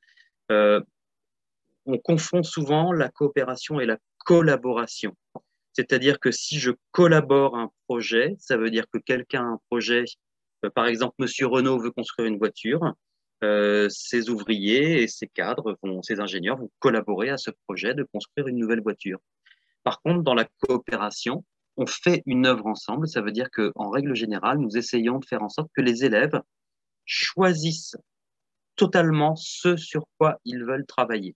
Euh, on confond souvent la coopération et la collaboration. C'est-à-dire que si je collabore à un projet, ça veut dire que quelqu'un a un projet, par exemple, Monsieur Renault veut construire une voiture, ses ouvriers et ses cadres, ses ingénieurs vont collaborer à ce projet de construire une nouvelle voiture. Par contre, dans la coopération, on fait une œuvre ensemble. Ça veut dire qu'en règle générale, nous essayons de faire en sorte que les élèves choisissent totalement ce sur quoi ils veulent travailler.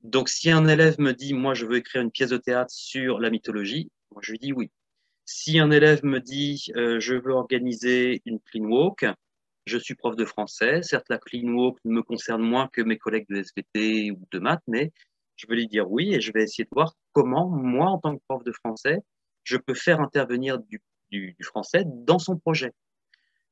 Donc, si un élève me dit, moi, je veux écrire une pièce de théâtre sur la mythologie, moi, je lui dis oui. Si un élève me dit, je veux organiser une clean walk, je suis prof de français. Certes, la clean walk me concerne moins que mes collègues de SVT ou de maths, mais je vais lui dire oui et je vais essayer de voir comment, moi, en tant que prof de français, je peux faire intervenir du français dans son projet.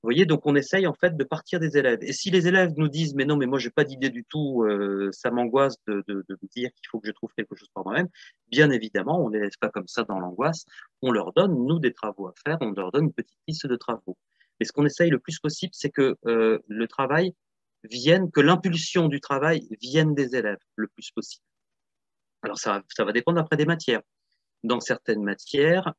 Vous voyez, donc on essaye en fait de partir des élèves. Et si les élèves nous disent, mais non, mais moi j'ai pas d'idée du tout, ça m'angoisse de me dire qu'il faut que je trouve quelque chose par moi-même, bien évidemment, on ne les laisse pas comme ça dans l'angoisse, on leur donne, nous, des travaux à faire, on leur donne une petite liste de travaux. Et ce qu'on essaye le plus possible, c'est que le travail vienne, que l'impulsion du travail vienne des élèves le plus possible. Alors ça va dépendre après des matières. Dans certaines matières,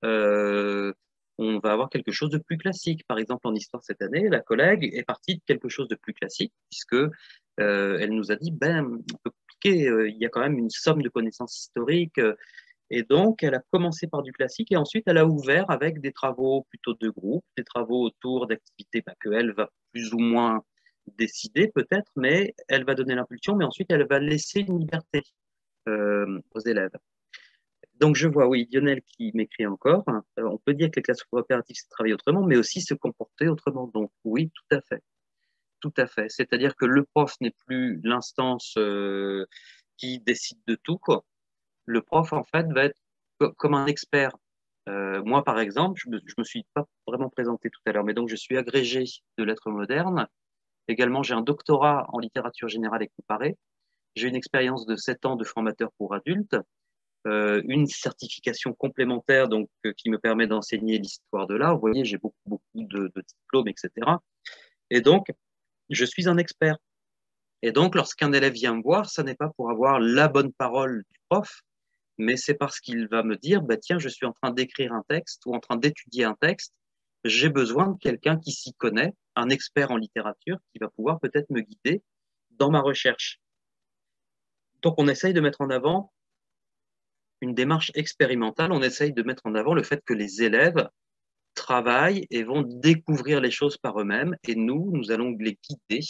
on va avoir quelque chose de plus classique. Par exemple, en histoire cette année, la collègue est partie de quelque chose de plus classique, puisque elle nous a dit, ben, un peu compliqué, il y a quand même une somme de connaissances historiques, et donc elle a commencé par du classique, et ensuite elle a ouvert avec des travaux plutôt de groupe, des travaux autour d'activités qu'elle va plus ou moins décider peut-être, mais elle va donner l'impulsion, mais ensuite elle va laisser une liberté aux élèves. Donc je vois, oui, Lionel qui m'écrit encore. On peut dire que les classes coopératives, c'est travailler autrement, mais aussi se comporter autrement. Donc oui, tout à fait. Tout à fait. C'est-à-dire que le prof n'est plus l'instance qui décide de tout, quoi. Le prof, en fait, va être comme un expert. Moi, par exemple, je me suis pas vraiment présenté tout à l'heure, mais donc je suis agrégé de lettres modernes. Également, j'ai un doctorat en littérature générale et comparée. J'ai une expérience de 7 ans de formateur pour adultes. Une certification complémentaire donc qui me permet d'enseigner l'histoire de l'art. Vous voyez, j'ai beaucoup de diplômes, etc. Et donc, je suis un expert. Et donc, lorsqu'un élève vient me voir, ça n'est pas pour avoir la bonne parole du prof, mais c'est parce qu'il va me dire, bah, tiens, je suis en train d'écrire un texte ou en train d'étudier un texte, j'ai besoin de quelqu'un qui s'y connaît, un expert en littérature, qui va pouvoir peut-être me guider dans ma recherche. Donc, on essaye de mettre en avant une démarche expérimentale, on essaye de mettre en avant le fait que les élèves travaillent et vont découvrir les choses par eux-mêmes, et nous allons les guider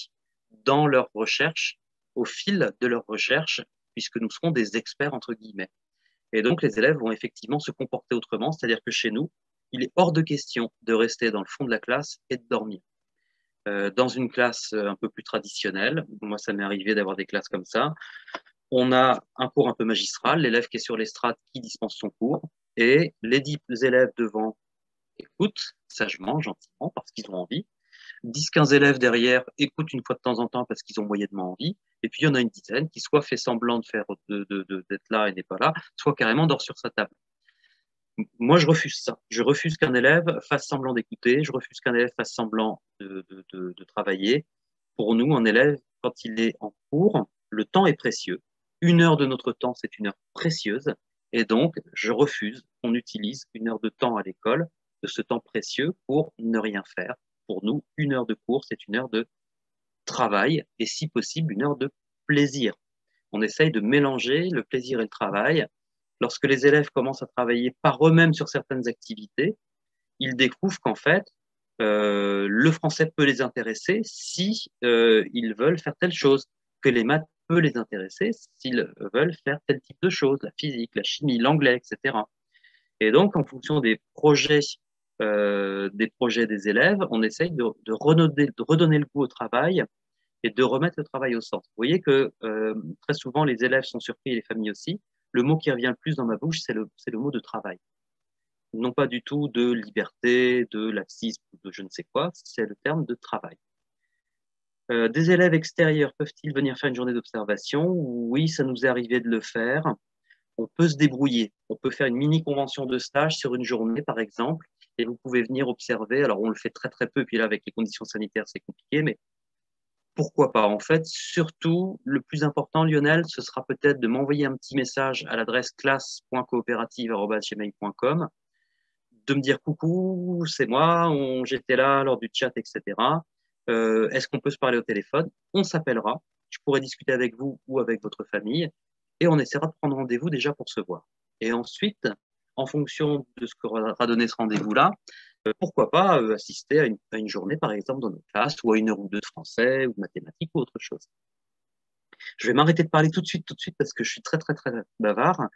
dans leur recherche, au fil de leur recherche, puisque nous serons des experts, entre guillemets. Et donc, les élèves vont effectivement se comporter autrement, c'est-à-dire que chez nous, il est hors de question de rester dans le fond de la classe et de dormir. Dans une classe un peu plus traditionnelle, moi ça m'est arrivé d'avoir des classes comme ça, on a un cours un peu magistral, l'élève qui est sur l'estrade qui dispense son cours, et les 10 élèves devant écoutent sagement, gentiment, parce qu'ils ont envie. 10-15 élèves derrière écoutent une fois de temps en temps parce qu'ils ont moyennement envie. Et puis, il y en a une dizaine qui soit fait semblant de faire d'être là et n'est pas là, soit carrément dort sur sa table. Moi, je refuse ça. Je refuse qu'un élève fasse semblant d'écouter. Je refuse qu'un élève fasse semblant de travailler. Pour nous, un élève, quand il est en cours, le temps est précieux. 1 heure de notre temps, c'est 1 heure précieuse. Et donc, je refuse qu'on utilise 1 heure de temps à l'école, de ce temps précieux, pour ne rien faire. Pour nous, 1 heure de cours, c'est 1 heure de travail et si possible, 1 heure de plaisir. On essaye de mélanger le plaisir et le travail. Lorsque les élèves commencent à travailler par eux-mêmes sur certaines activités, ils découvrent qu'en fait, le français peut les intéresser si ils veulent faire telle chose, que les maths peut les intéresser s'ils veulent faire tel type de choses, la physique, la chimie, l'anglais, etc. Et donc, en fonction des projets des élèves, on essaye de redonner le goût au travail et de remettre le travail au centre. Vous voyez que très souvent, les élèves sont surpris et les familles aussi. Le mot qui revient le plus dans ma bouche, c'est le mot de travail. Non pas du tout de liberté, de laxisme, de je ne sais quoi, c'est le terme de travail. Des élèves extérieurs peuvent-ils venir faire une journée d'observation? Oui, ça nous est arrivé de le faire. On peut se débrouiller. On peut faire une mini-convention de stage sur une journée, par exemple, et vous pouvez venir observer. Alors, on le fait très, très peu, puis là, avec les conditions sanitaires, c'est compliqué, mais pourquoi pas? En fait, surtout, le plus important, Lionel, ce sera peut-être de m'envoyer un petit message à l'adresse classe.coopérative@gmail.com, de me dire coucou, c'est moi, j'étais là lors du chat, etc. Est-ce qu'on peut se parler au téléphone? On s'appellera. Je pourrai discuter avec vous ou avec votre famille et on essaiera de prendre rendez-vous déjà pour se voir. Et ensuite, en fonction de ce que va donner ce rendez-vous-là, pourquoi pas assister à une journée, par exemple, dans notre classe, ou à 1 heure ou 2 de français, ou de mathématiques, ou autre chose. Je vais m'arrêter de parler tout de suite, parce que je suis très, très, très bavard.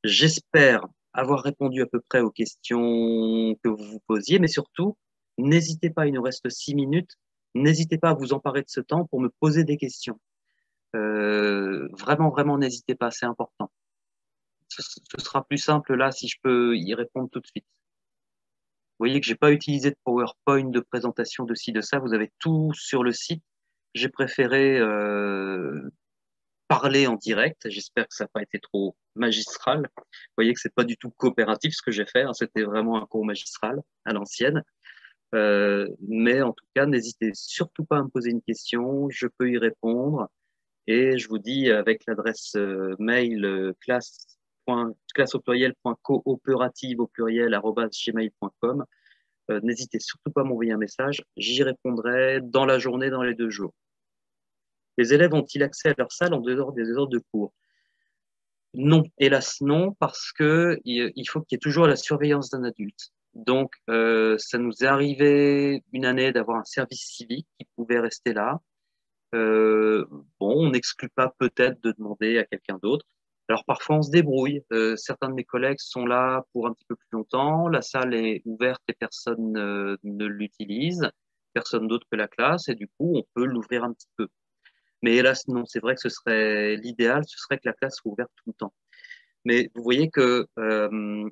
J'espère avoir répondu à peu près aux questions que vous vous posiez, mais surtout, n'hésitez pas, il nous reste 6 minutes, n'hésitez pas à vous emparer de ce temps pour me poser des questions. Vraiment, vraiment, n'hésitez pas, c'est important. Ce sera plus simple là si je peux y répondre tout de suite. voyez que j'ai pas utilisé de PowerPoint, de présentation de ci, de ça. Vous avez tout sur le site. J'ai préféré parler en direct. J'espère que ça n'a pas été trop magistral. Vous voyez que c'est pas du tout coopératif ce que j'ai fait, hein. C'était vraiment un cours magistral à l'ancienne. Mais en tout cas, n'hésitez surtout pas à me poser une question. Je peux y répondre. Et je vous dis avec l'adresse mail classe au pluriel .coopérative au pluriel @gmail.com. N'hésitez surtout pas à m'envoyer un message. J'y répondrai dans la journée, dans les 2 jours. Les élèves ont-ils accès à leur salle en dehors des heures de cours? Non, hélas non, parce que il faut qu'il y ait toujours la surveillance d'un adulte. Donc, ça nous est arrivé une année d'avoir un service civique qui pouvait rester là. Euh, bon, on n'exclut pas peut-être de demander à quelqu'un d'autre. Alors parfois on se débrouille. Certains de mes collègues sont là pour un petit peu plus longtemps. La salle est ouverte et personne ne l'utilise, personne d'autre que la classe, et du coup on peut l'ouvrir un petit peu. Mais hélas non, c'est vrai que ce serait l'idéal, ce serait que la classe soit ouverte tout le temps. Mais vous voyez que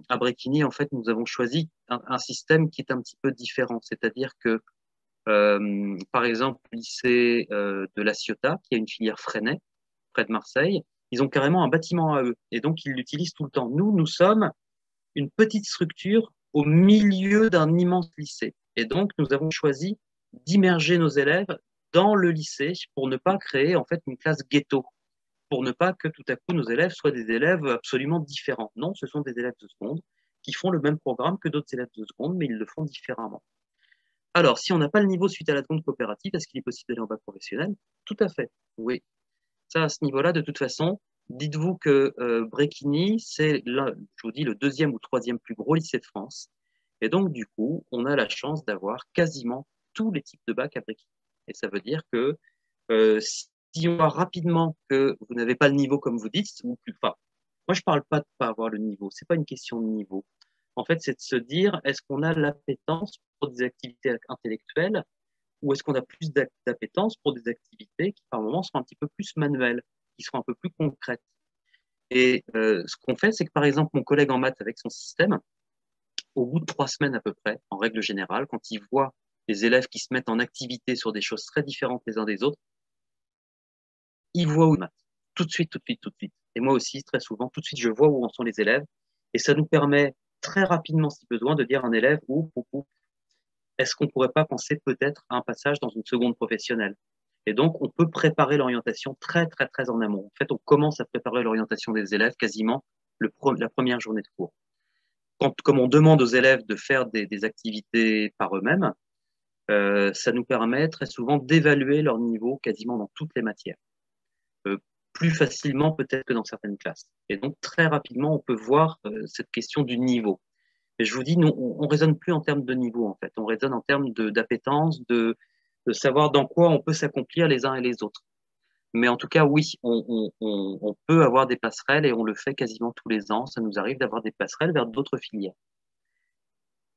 à Bréquigny, en fait, nous avons choisi un système qui est un petit peu différent, c'est-à-dire que par exemple, le lycée de La Ciotat, qui a une filière Freinet, près de Marseille, ils ont carrément un bâtiment à eux. Et donc, ils l'utilisent tout le temps. Nous sommes une petite structure au milieu d'un immense lycée. Et donc, nous avons choisi d'immerger nos élèves dans le lycée pour ne pas créer, en fait, une classe ghetto, pour ne pas que tout à coup nos élèves soient des élèves absolument différents. Non, ce sont des élèves de seconde qui font le même programme que d'autres élèves de seconde, mais ils le font différemment. Alors, si on n'a pas le niveau suite à la seconde coopérative, est-ce qu'il est possible d'aller en bac professionnel? Tout à fait, oui. Ça, à ce niveau-là, de toute façon, dites-vous que Bréquigny, c'est, là, je vous dis, le deuxième ou troisième plus gros lycée de France. Et donc, du coup, on a la chance d'avoir quasiment tous les types de bacs à Bréquigny. Et ça veut dire que si on voit rapidement que vous n'avez pas le niveau comme vous dites, ou plus, enfin, moi, je parle pas de pas avoir le niveau. C'est pas une question de niveau. En fait, c'est de se dire, est-ce qu'on a l'appétence pour des activités intellectuelles ou est-ce qu'on a plus d'appétence pour des activités qui, par moments, sont un petit peu plus manuelles, qui sont un peu plus concrètes. Et ce qu'on fait, c'est que, par exemple, mon collègue en maths avec son système, au bout de 3 semaines à peu près, en règle générale, quand il voit les élèves qui se mettent en activité sur des choses très différentes les uns des autres, il voit où il maths. Tout de suite, tout de suite, tout de suite. Et moi aussi, très souvent, tout de suite, je vois où en sont les élèves. Et ça nous permet très rapidement, si besoin, de dire à un élève ou est-ce qu'on ne pourrait pas penser peut-être à un passage dans une seconde professionnelle? Et donc, on peut préparer l'orientation très, très, très en amont. En fait, on commence à préparer l'orientation des élèves quasiment la première journée de cours. Comme on demande aux élèves de faire des activités par eux-mêmes, ça nous permet très souvent d'évaluer leur niveau quasiment dans toutes les matières. Euh, Plus facilement peut-être que dans certaines classes. Et donc, très rapidement, on peut voir cette question du niveau. Et je vous dis, nous, on raisonne plus en termes de niveau, en fait. On raisonne en termes d'appétence, de savoir dans quoi on peut s'accomplir les uns et les autres. Mais en tout cas, oui, on peut avoir des passerelles et on le fait quasiment tous les ans. Ça nous arrive d'avoir des passerelles vers d'autres filières.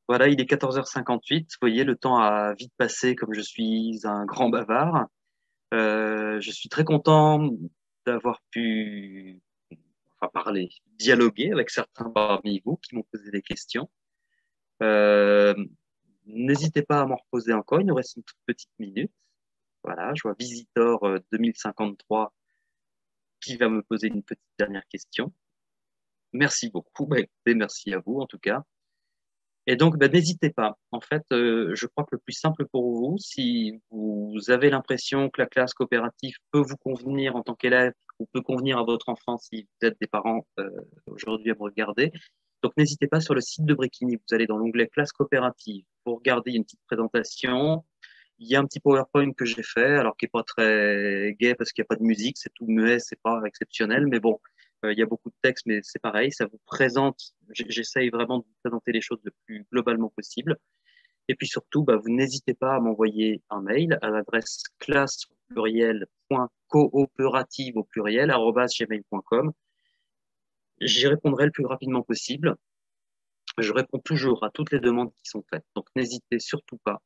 Voilà, il est 14h58. Vous voyez, le temps a vite passé comme je suis un grand bavard. Je suis très content d'avoir pu parler, dialoguer avec certains parmi vous qui m'ont posé des questions. Euh, N'hésitez pas à m'en reposer encore, il nous reste une toute petite minute. Voilà, je vois Visitor 2053 qui va me poser une petite dernière question. Merci beaucoup, bah, écoutez, merci à vous en tout cas. Et donc, bah, n'hésitez pas. En fait, je crois que le plus simple pour vous, si vous avez l'impression que la classe coopérative peut vous convenir en tant qu'élève ou peut convenir à votre enfant si vous êtes des parents aujourd'hui à me regarder, donc n'hésitez pas sur le site de Bréquigny. Vous allez dans l'onglet classe coopérative. Vous regardez une petite présentation. Il y a un petit PowerPoint que j'ai fait, alors qui est pas très gai parce qu'il n'y a pas de musique, c'est tout muet, c'est pas exceptionnel, mais bon, il y a beaucoup de texte, mais c'est pareil, ça vous présente, j'essaye vraiment de vous présenter les choses le plus globalement possible. Et puis surtout, bah, vous n'hésitez pas à m'envoyer un mail à l'adresse classe au pluriel .coopérative au pluriel @gmail.com. J'y répondrai le plus rapidement possible. Je réponds toujours à toutes les demandes qui sont faites, donc n'hésitez surtout pas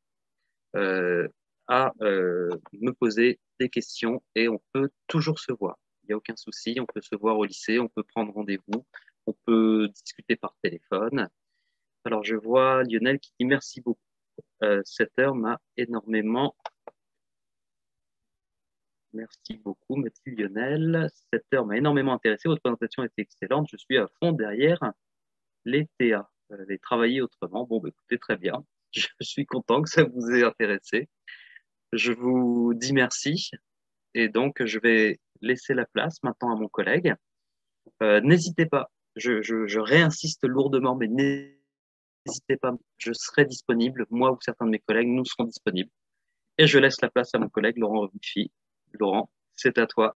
euh, à me poser des questions et on peut toujours se voir. Il n'y a aucun souci, on peut se voir au lycée, on peut prendre rendez-vous, on peut discuter par téléphone. Alors, je vois Lionel qui dit merci beaucoup. Cette heure m'a énormément. Merci beaucoup, me dit Lionel. Cette heure m'a énormément intéressé. Votre présentation était excellente. Je suis à fond derrière les TA. Les travailler autrement. Bon, bah, écoutez, très bien. Je suis content que ça vous ait intéressé. Je vous dis merci. Et donc, je vais laisser la place maintenant à mon collègue. N'hésitez pas. Je réinsiste lourdement, mais n'hésitez pas. Je serai disponible. Moi ou certains de mes collègues, nous serons disponibles. Et je laisse la place à mon collègue Laurent Ruffy. Laurent, c'est à toi.